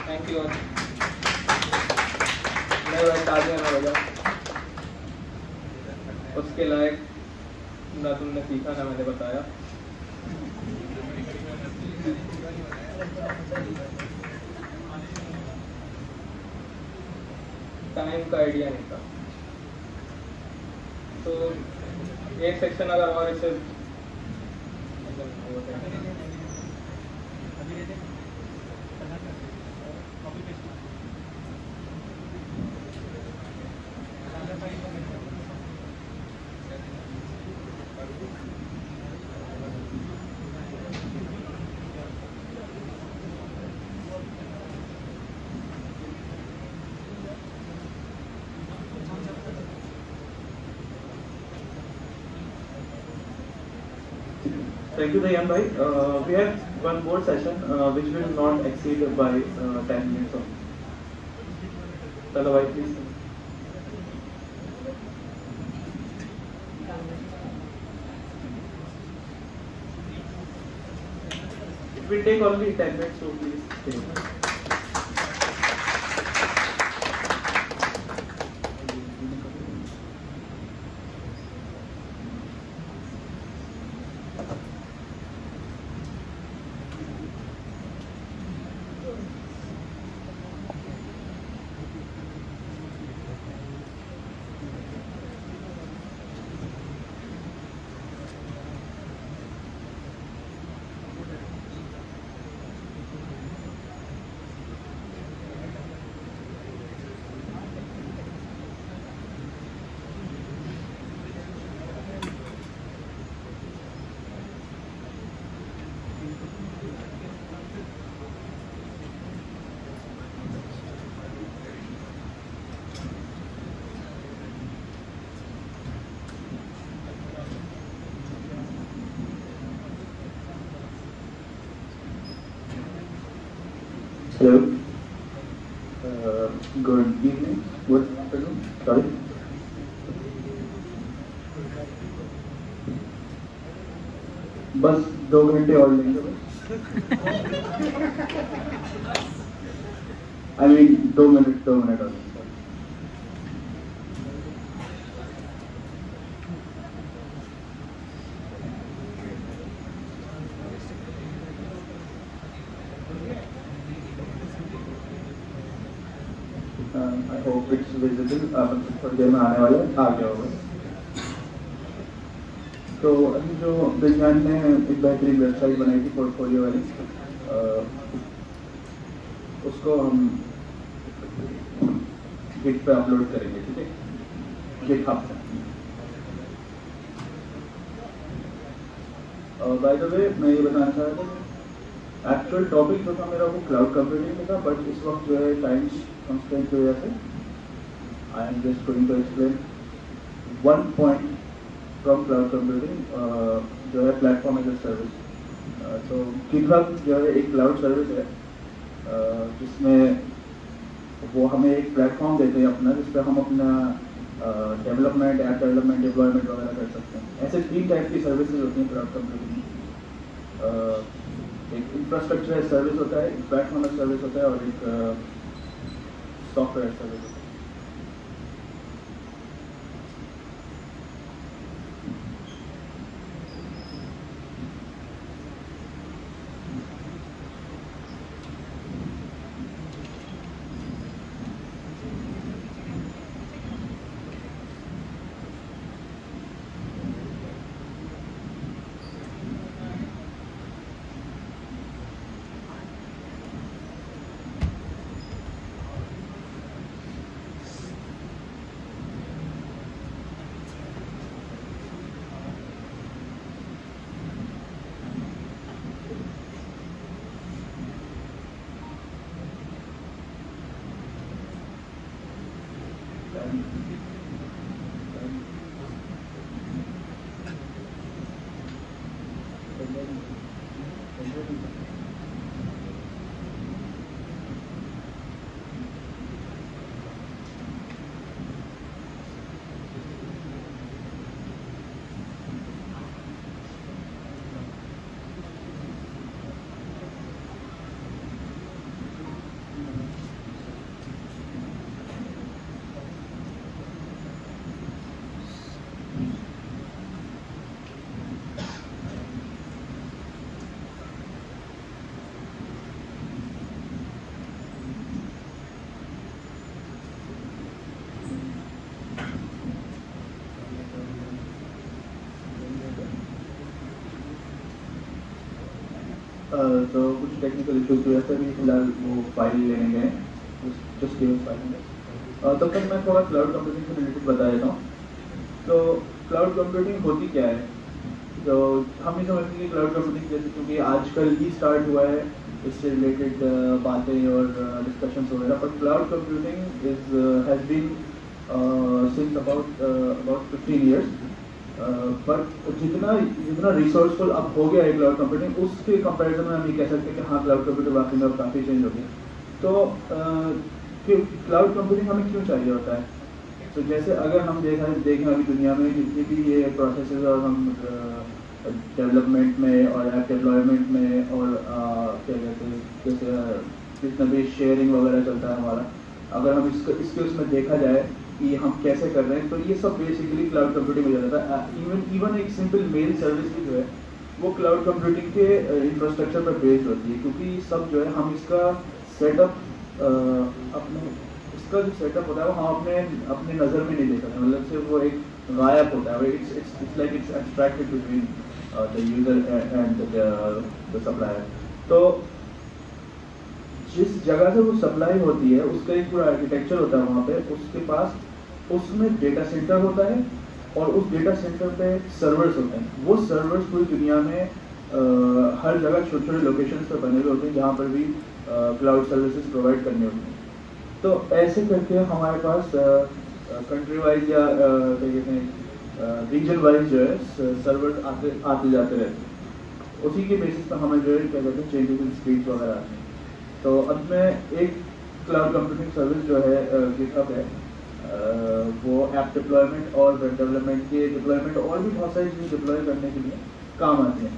Thank you. मैं बता दिया ना भैया, उसके लायक ना तुमने सीखा ना मैंने बताया. टाइम का आइडिया नहीं था. तो एक सेक्शन अगर और इसे Thank you, Dayan bhai. We have one more session which will not exceed by 10 minutes. Tala bhai, please. It will take only 10 minutes, so please stay. Hello. Good evening. Good afternoon. Sorry. बस 2 घंटे और लेंगे बस। I mean 2 minute और लेंगे। I hope it's visible. थोड़ी देर में आने वाला है, आ गया होगा। तो अभी जो विज्ञान ने एक बेहतरीन वेबसाइट बनाई थी पोर्टफोलियो वाली, उसको हम गिट पे अपलोड करेंगे, ठीक है, गिटहब पे। बाय द वे मैं ये बताना चाह रहा था, एक्चुअल टॉपिक जो था मेरा वो क्लाउड कंप्यूटिंग में था, बट इस वक्त जो है टाइम कंस्ट्रेंट की वजह से I am just going to explain one point from cloud computing जो है प्लेटफॉर्म एज अ सर्विस। तो गिटहब जो है एक क्लाउड सर्विस है जिसमें वो हमें एक प्लेटफॉर्म देते हैं अपना, जिस पर हम अपना डेवलपमेंट, ऐप डेवलपमेंट, डिप्लॉयमेंट वगैरह कर सकते हैं। ऐसे 3 टाइप की सर्विसेज होती हैं क्लाउड कंप्यूटिंग में। एक इंफ्रास्ट्रक्चर सर्विस होता है, एक प्लेटफॉर्म सर्विस होता है, और एक सॉफ्टवेयर सर्विस होता है। तो कुछ टेक्निकल इश्यूज की वजह से भी फिलहाल वो फाइल लेने गए, जस्ट गिव अस 5 मिनट्स। तब तक मैं थोड़ा क्लाउड कंप्यूटिंग से रिलेटेड बता देता हूँ। तो क्लाउड कंप्यूटिंग होती क्या है, तो हम ही समझते हैं कि क्लाउड कंप्यूटिंग जैसे, क्योंकि आजकल ही स्टार्ट हुआ है इससे रिलेटेड बातें और डिस्कशंस वगैरह, but cloud computing has been since about 15 years, पर जितना रिसोर्सफुल अब हो गया है क्लाउड कंप्यूटिंग, उसके कंपैरिजन में हम ये कह सकते हैं कि हाँ, क्लाउड कंप्यूटिंग वाकई में अब काफ़ी चेंज हो गया। तो क्लाउड कंप्यूटिंग हमें क्यों चाहिए होता है? तो जैसे अगर हम देखें अभी दुनिया में जितनी भी ये प्रोसेसेस और हम डेवलपमेंट में और ऐप डिप्लॉयमेंट में और क्या कहते हैं, जैसे जितना भी शेयरिंग वगैरह चलता है हमारा, अगर हम इसके उसमें देखा जाए कि हम कैसे कर रहे हैं, तो ये सब बेसिकली क्लाउड कंप्यूटिंग में जाता है। इवन एक सिंपल मेल सर्विस भी जो है वो क्लाउड कंप्यूटिंग के इंफ्रास्ट्रक्चर पर बेस्ड होती है, क्योंकि सब जो है हम इसका सेटअप इसका जो सेटअप होता है वो हम अपने नज़र में नहीं देख सकते, मतलब सिर्फ वो एक गायब होता है, it's like it's abstracted between the user and the supplier. तो जिस जगह से वो सप्लाई होती है उसका एक पूरा आर्किटेक्चर होता है वहाँ पे, उसके पास उसमें डेटा सेंटर होता है और उस डेटा सेंटर पे सर्वर्स होते हैं। वो सर्वर्स पूरी दुनिया में हर जगह छोटे छोटे लोकेशंस पे बने हुए होते हैं जहाँ पर भी क्लाउड सर्विसेज प्रोवाइड करनी होती हैं। तो ऐसे करके हमारे पास कंट्री वाइज या क्या कहते हैं रीजन वाइज जो है सर्वर आते जाते रहते हैं। उसी के बेसिस पर हमें जो है क्या कहते हैं चेंजेस इन स्पीड्स वगैरह आते हैं। तो अब मैं एक क्लाउड कंप्यूटिंग सर्विस जो है गिटहब है, वो ऐप डिप्लॉयमेंट और वेब डेवलपमेंट के डिप्लॉयमेंट और भी बहुत सारी चीज़ें डिप्लॉय करने के लिए काम आती हैं।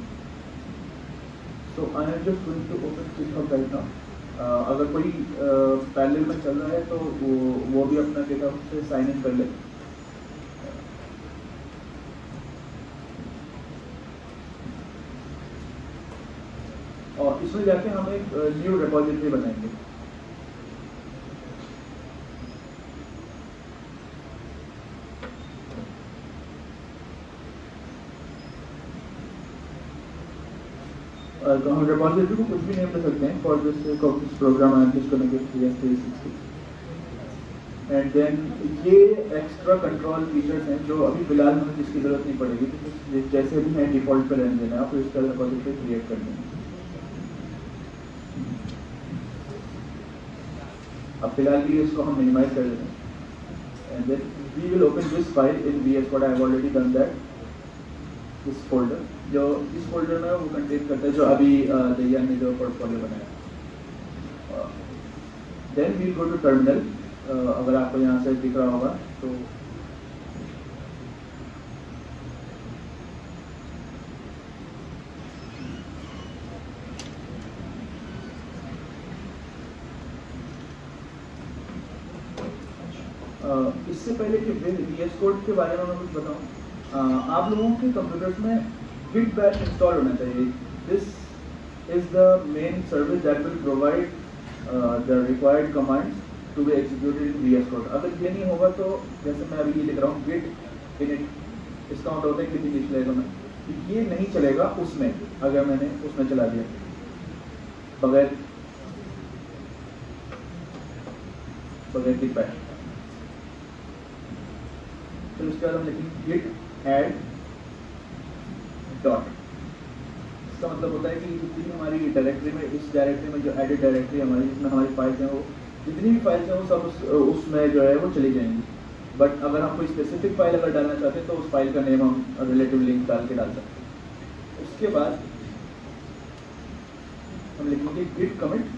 So I am just going to open GitHub right now. अगर कोई पैरेलल में चल रहा है तो वो भी अपना गिटहब से साइन इन कर ले। और इसमें जाके हम एक न्यू रिपोजिटरी बनाएंगे। तो हम रिपोजिटरी को कुछ भी नेम दे सकते हैं। For this program I am just going to give CS360 and then ये एक्स्ट्रा कंट्रोल फीचर्स हैं जो अभी फिलहाल हमें जिसकी जरूरत नहीं पड़ेगी, तो जैसे भी मैं डिफॉल्ट पे रहने देना है, फिर इसका रिपोजिटरी क्रिएट कर देंगे। अब फिलहाल के लिए इसको हम मिनिमाइज कर देते हैं and then we will open this file in VS Code। I have already done that. This folder, जो इस फोल्डर में वो कंटेन करता है जो अभी दैया ने जो पोर्टफोलियो बनाया। Then we go to terminal. अगर आपको यहाँ से दिख रहा होगा तो इससे पहले कि VS Code के बारे में मैं कुछ बताऊं, आप लोगों के कंप्यूटर्स में Git bash इंस्टॉल होना चाहिए। This is the main service that will provide the required commands to be executed in VS Code। अगर ये नहीं होगा तो जैसे मैं अभी ये लिख रहा हूँ git init, इसका मतलब होता है कि लिख लेगा मैं, ये नहीं चलेगा उसमें। अगर मैंने उसमें चला दिया बगैर Git bash, फिर उसके बाद हम लिखेंगे git add डॉट। इसका मतलब होता है कि जितनी हमारी डायरेक्टरी में, इस डायरेक्टरी में जो एडिट डायरेक्टरी हमारी, जिसमें हमारी फाइल्स हैं, वो जितनी भी फाइल्स हैं वो सब उसमें जो है वो चली जाएंगी। बट अगर हम कोई स्पेसिफिक फाइल अगर डालना चाहते हैं तो उस फाइल का नेम हम रिलेटिव लिंक डाल के डाल सकते हैं। उसके बाद हम लिखेंगे git commit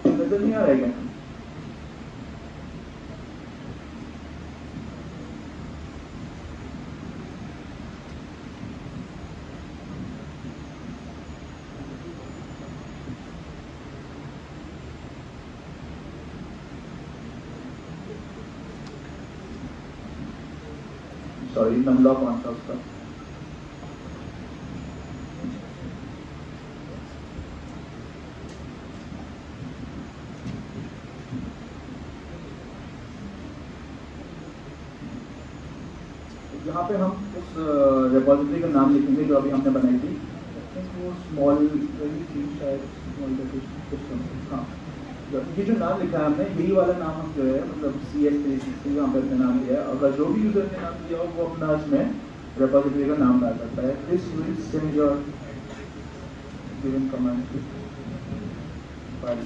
नजर नहीं आ रहा है क्या? सॉरी, नमलॉक ऑन था उसका। यहाँ पे हम उस रिपोजिटरी का नाम लिखेंगे जो अभी हमने बनाई थी। वो स्मॉल थी शायद, स्मॉल हाँ, ये जो नाम लिखा है हमने, यही वाला नाम हम जो है मतलब CS360 यहाँ पे अपने नाम दिया है। अगर जो भी यूजर ने नाम दिया हो वो अपना इसमें रेपोजिटरी का नाम डाल सकता है। This will send your given command file.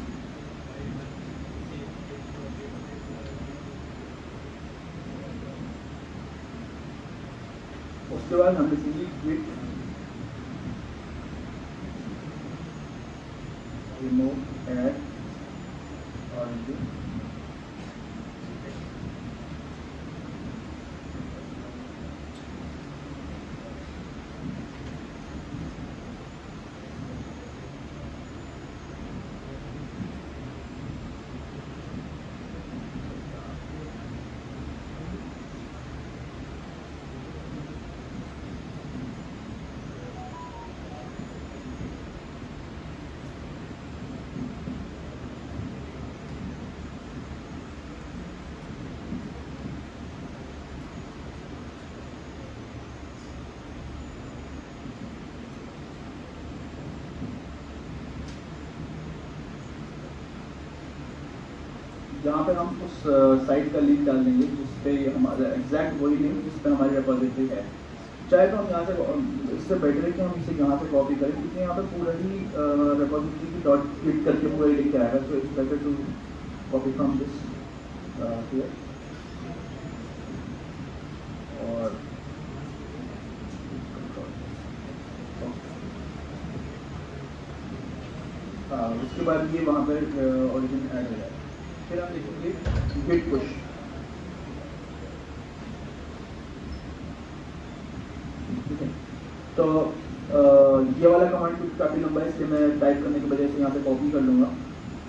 उसके बाद हम लिखेंगे git remove add origin जहाँ पे हम उस साइट का लिंक डाल देंगे जिस पे हमारा एग्जैक्ट वही लिंक जिस पे हमारी रेपोजिटरी है। चाहे तो हम यहाँ से, इससे बेटर है कि हम इसे यहाँ से कॉपी करें क्योंकि यहाँ पे पूरा ही रेपोजिटरी की डॉट क्लिक करके पूरा ही लिख के आएगा। So it's better to copy from this here. और उसके बाद ये वहाँ पर ओरिजिन ऐड हो जाएगा। फिर हम लिखेंगे git push। ठीक है, तो ये वाला कमांड काफी लंबा है इसलिए मैं टाइप करने की वजह से यहाँ पे कॉपी कर लूंगा।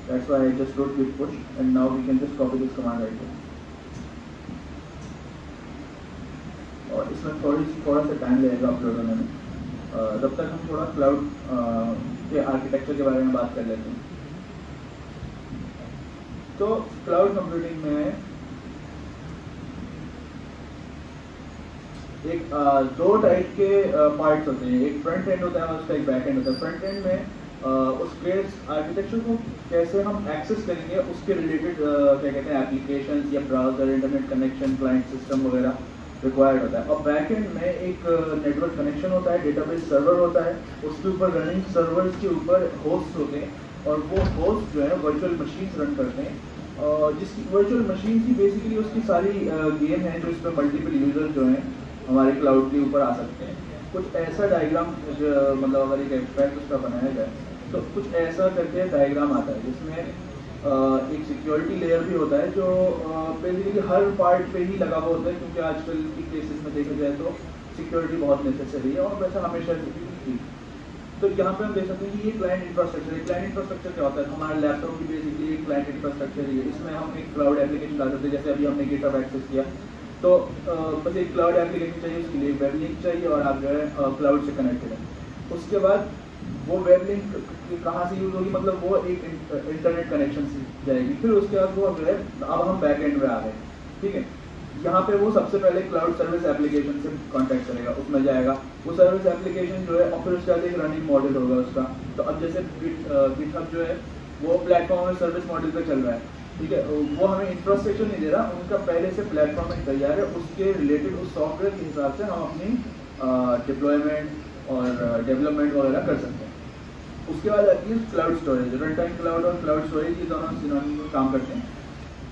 That's why I just wrote git push and now we can just copy this command right here। और इसमें थोड़ा सा टाइम लगेगा अपलोड होने में। तब तक हम थोड़ा क्लाउड के आर्किटेक्चर के बारे में बात कर लेते हैं। तो क्लाउड कंप्यूटिंग में एक दो टाइप के पार्ट्स होते हैं, एक फ्रंट एंड होता है और उसका एक बैक एंड होता है। फ्रंट एंड में उसके आर्किटेक्चर को कैसे हम एक्सेस करेंगे उसके रिलेटेड क्या कहते हैं एप्लीकेशंस या browser, internet connection, client system वगैरह रिक्वायर्ड होता है। और बैक एंड में एक नेटवर्क कनेक्शन होता है, डेटाबेस सर्वर होता है, उसके ऊपर रनिंग सर्वर्स के ऊपर होस्ट होते हैं और वो होस्ट जो है वर्चुअल मशीन रन करते हैं और जिसकी वर्चुअल मशीन की बेसिकली उसकी सारी गेम है जो इस पर मल्टीपल यूजर जो हैं हमारे क्लाउड के ऊपर आ सकते हैं। कुछ ऐसा डायग्राम मतलब अगर एक एब्स्ट्रैक्ट उसका बनाया जाए तो कुछ ऐसा करके डायग्राम आता है जिसमें एक सिक्योरिटी लेयर भी होता है जो बेसिकली हर पार्ट पे ही लगा हुआ होता है क्योंकि आजकल की केसेस में देखा जाए तो सिक्योरिटी बहुत नेसेसरी है और वैसा हमेशा थी। तो यहाँ पे हम देख सकते हैं कि ये क्लाइंट इंफ्रास्ट्रक्चर है। क्लाइंट इंफ्रास्ट्रक्चर क्या होता है? हमारा लैपटॉप की बेसिकली एक क्लाइंट इंफ्रास्ट्रक्चर ही है। इसमें हम एक क्लाउड एप्लीकेशन डाल सकते हैं, जैसे अभी हमने गिटहब एक्सेस किया तो बस एक क्लाउड एप्लीकेशन चाहिए, उसके लिए वेब लिंक चाहिए और आप जो है क्लाउड से कनेक्टेड है। उसके बाद वो वेब लिंक कहाँ से यूज होगी, मतलब वो एक इंटरनेट कनेक्शन से जाएगी। फिर उसके बाद वो जो है अब हम बैक एंड में आ गए, ठीक है। यहाँ पे वो सबसे पहले क्लाउड सर्विस एप्लीकेशन से कांटेक्ट करेगा, उसमें जाएगा वो सर्विस एप्लीकेशन जो है और फिर उसके बाद एक रनिंग मॉडल होगा उसका। तो अब जैसे गिटहब जो है वो प्लेटफॉर्म और सर्विस मॉडल पे चल रहा है, ठीक है। वो हमें इंफ्रास्ट्रक्चर नहीं दे रहा, उनका पहले से प्लेटफॉर्म एक तैयार है, उसके रिलेटेड उस सॉफ्टवेयर के हिसाब से हम अपनी डिप्लॉयमेंट और डेवलपमेंट वगैरह कर सकते हैं। उसके बाद आती है cloud storage. Run time cloud और क्लाउड स्टोरेज ये दोनों सिनोनिम में काम करते हैं।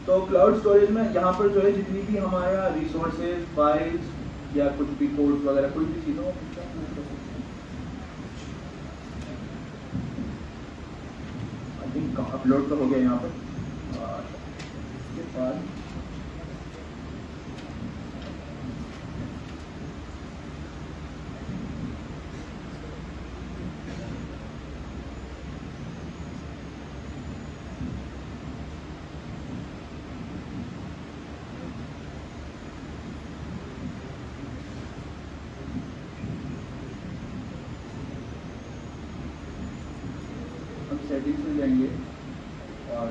तो क्लाउड स्टोरेज में यहाँ पर जो है जितनी भी हमारा रिसोर्सेज, फाइल्स या कुछ भी कोड्स वगैरह कोई भी चीज़ हो आई थिंक अपलोड तो हो गया यहाँ पर। इसके बाद सेटिंग्स में जाएंगे और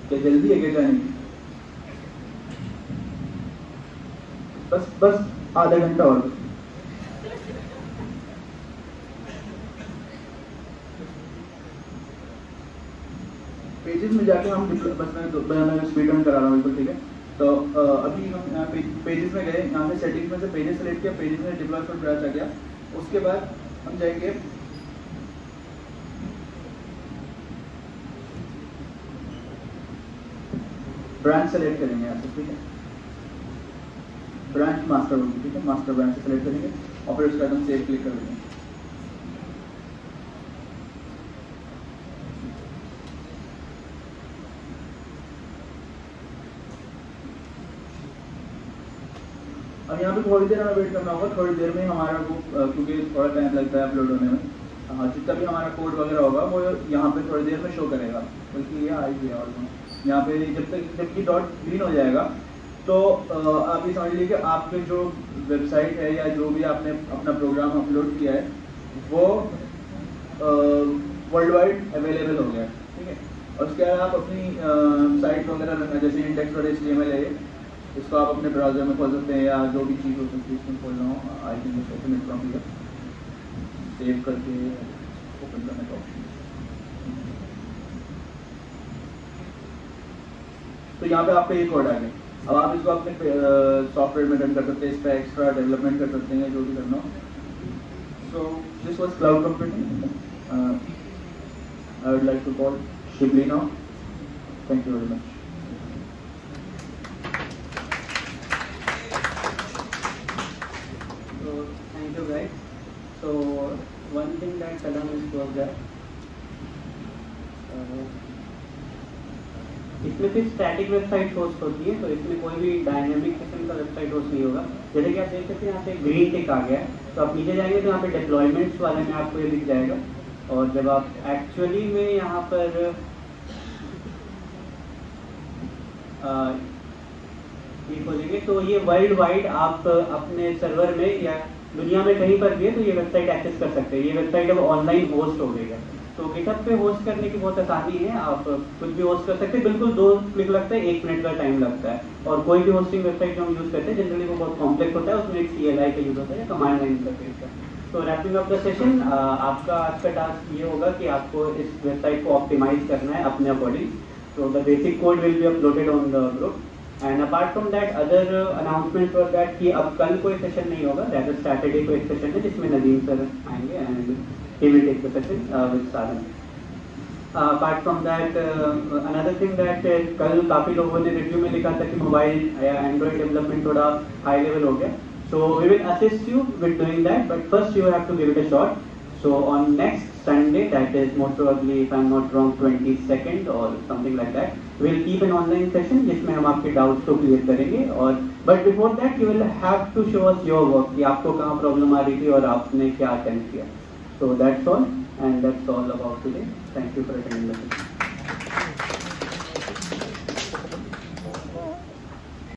क्या जल्दी है क्या जाने की? बस आधा घंटा और बस। पेजेस में जाके हम बस मैं स्पीड रन करा रहा हूँ बिल्कुल, ठीक है। तो अभी हम यहाँ पेजेस में गए, यहाँ पे सेटिंग्स में से पेजेस सेलेक्ट किया, पेजेस में डिप्लॉय फॉर ब्रांच आ गया। उसके बाद हम जाएंगे ब्रांच सेलेक्ट करेंगे यहाँ से, ठीक है। ब्रांच मास्टर होगी, ठीक है, मास्टर ब्रांच से सेलेक्ट करेंगे और फिर उसके बाद हम सेव क्लिक कर देंगे। और यहाँ पे थोड़ी देर हमें वेट करना होगा। थोड़ी देर में हमारा वो क्योंकि थोड़ा टाइम लगता है अपलोड होने में, जितना भी हमारा कोड वगैरह होगा वो यहाँ पे थोड़ी देर में शो करेगा। बल्कि ये आई गया और यहाँ पे जबकि डॉट ग्रीन हो जाएगा तो आप ये समझ लीजिए कि आपके जो वेबसाइट है या जो भी आपने अपना प्रोग्राम अपलोड किया है वो वर्ल्ड वाइड अवेलेबल हो गया, ठीक है। और उसके बाद आप अपनी साइट वगैरह रखना, जैसे index.html है, इसको आप अपने ब्राउजर में खोल सकते हैं या जो भी चीज़ हो सकती है इसमें खोल रहा हूँ। I think open from here, save करके ओपन करने का ऑप्शन। तो यहाँ पे आपका ये कोड आ गया। अब आप इसको अपने सॉफ्टवेयर में रन कर सकते हैं, इसका एक्स्ट्रा डेवलपमेंट कर सकते हैं जो भी करना हो। So this was cloud computing. I would like to call Shibli now. Thank you very much. Thank you guys. So one thing that Saddam was that इसमें सिर्फ स्टैटिक वेबसाइट होस्ट होती है, तो इसमें कोई भी डायनेमिक किस्म का वेबसाइट होस्ट नहीं होगा। जैसे कि आप देख सकते हैं यहाँ पे ग्रीन टिक आ गया है, तो आप नीचे जाएंगे तो यहाँ पे डिप्लॉयमेंट्स वाले में आपको ये दिख जाएगा। और जब आप एक्चुअली में यहाँ पर ये खोलेंगे तो ये वर्ल्ड वाइड आप अपने सर्वर में या दुनिया में कहीं पर भी है तो ये वेबसाइट एक्सेस कर सकते हैं। ये वेबसाइट अब ऑनलाइन होस्ट हो गई है, तो गिटहब पे होस्ट करने की बहुत आसानी है। आप कुछ भी होस्ट कर सकते हैं, बिल्कुल 2 क्लिक लगता है, 1 मिनट का टाइम लगता है। और कोई भी होस्टिंग वेबसाइट जो हम यूज़ करते हैं जनरली वो बहुत कॉम्प्लेक्स होता है, उसमें एक CLI का यूज़ होता है, कमांड लाइन इंटरफेस का। तो रैपिंग अप द सेशन, आपका आज का टास्क ये होगा कि आपको इस वेबसाइट को ऑप्टिमाइज करना है अपने अकॉर्डिंग। तो the basic code will be uploaded on the group. And apart from that other announcement for that कि अब कल कोई सेशन नहीं होगा, दैट इज सैटरडे को एक सेशन है जिसमें नदीम सर आएंगे and he will take the session with Sadhan. Apart from that another thing that कल काफ़ी लोगों ने रिव्यू में लिखा था कि मोबाइल या एंड्रॉइड डेवलपमेंट थोड़ा हाई लेवल हो गया, so we will assist you with doing that, but first you have to give it a shot. So on next Sunday, that is most probably if I'm not wrong 22nd or something like that, we'll keep an online session जिसमें हम आपके doubts को clear करेंगे। और but before that you will have to show us your work कि आपको कहाँ problem आ रही थी और आपने क्या attempt किया। So that's all and that's all about today. Thank you for attending the session.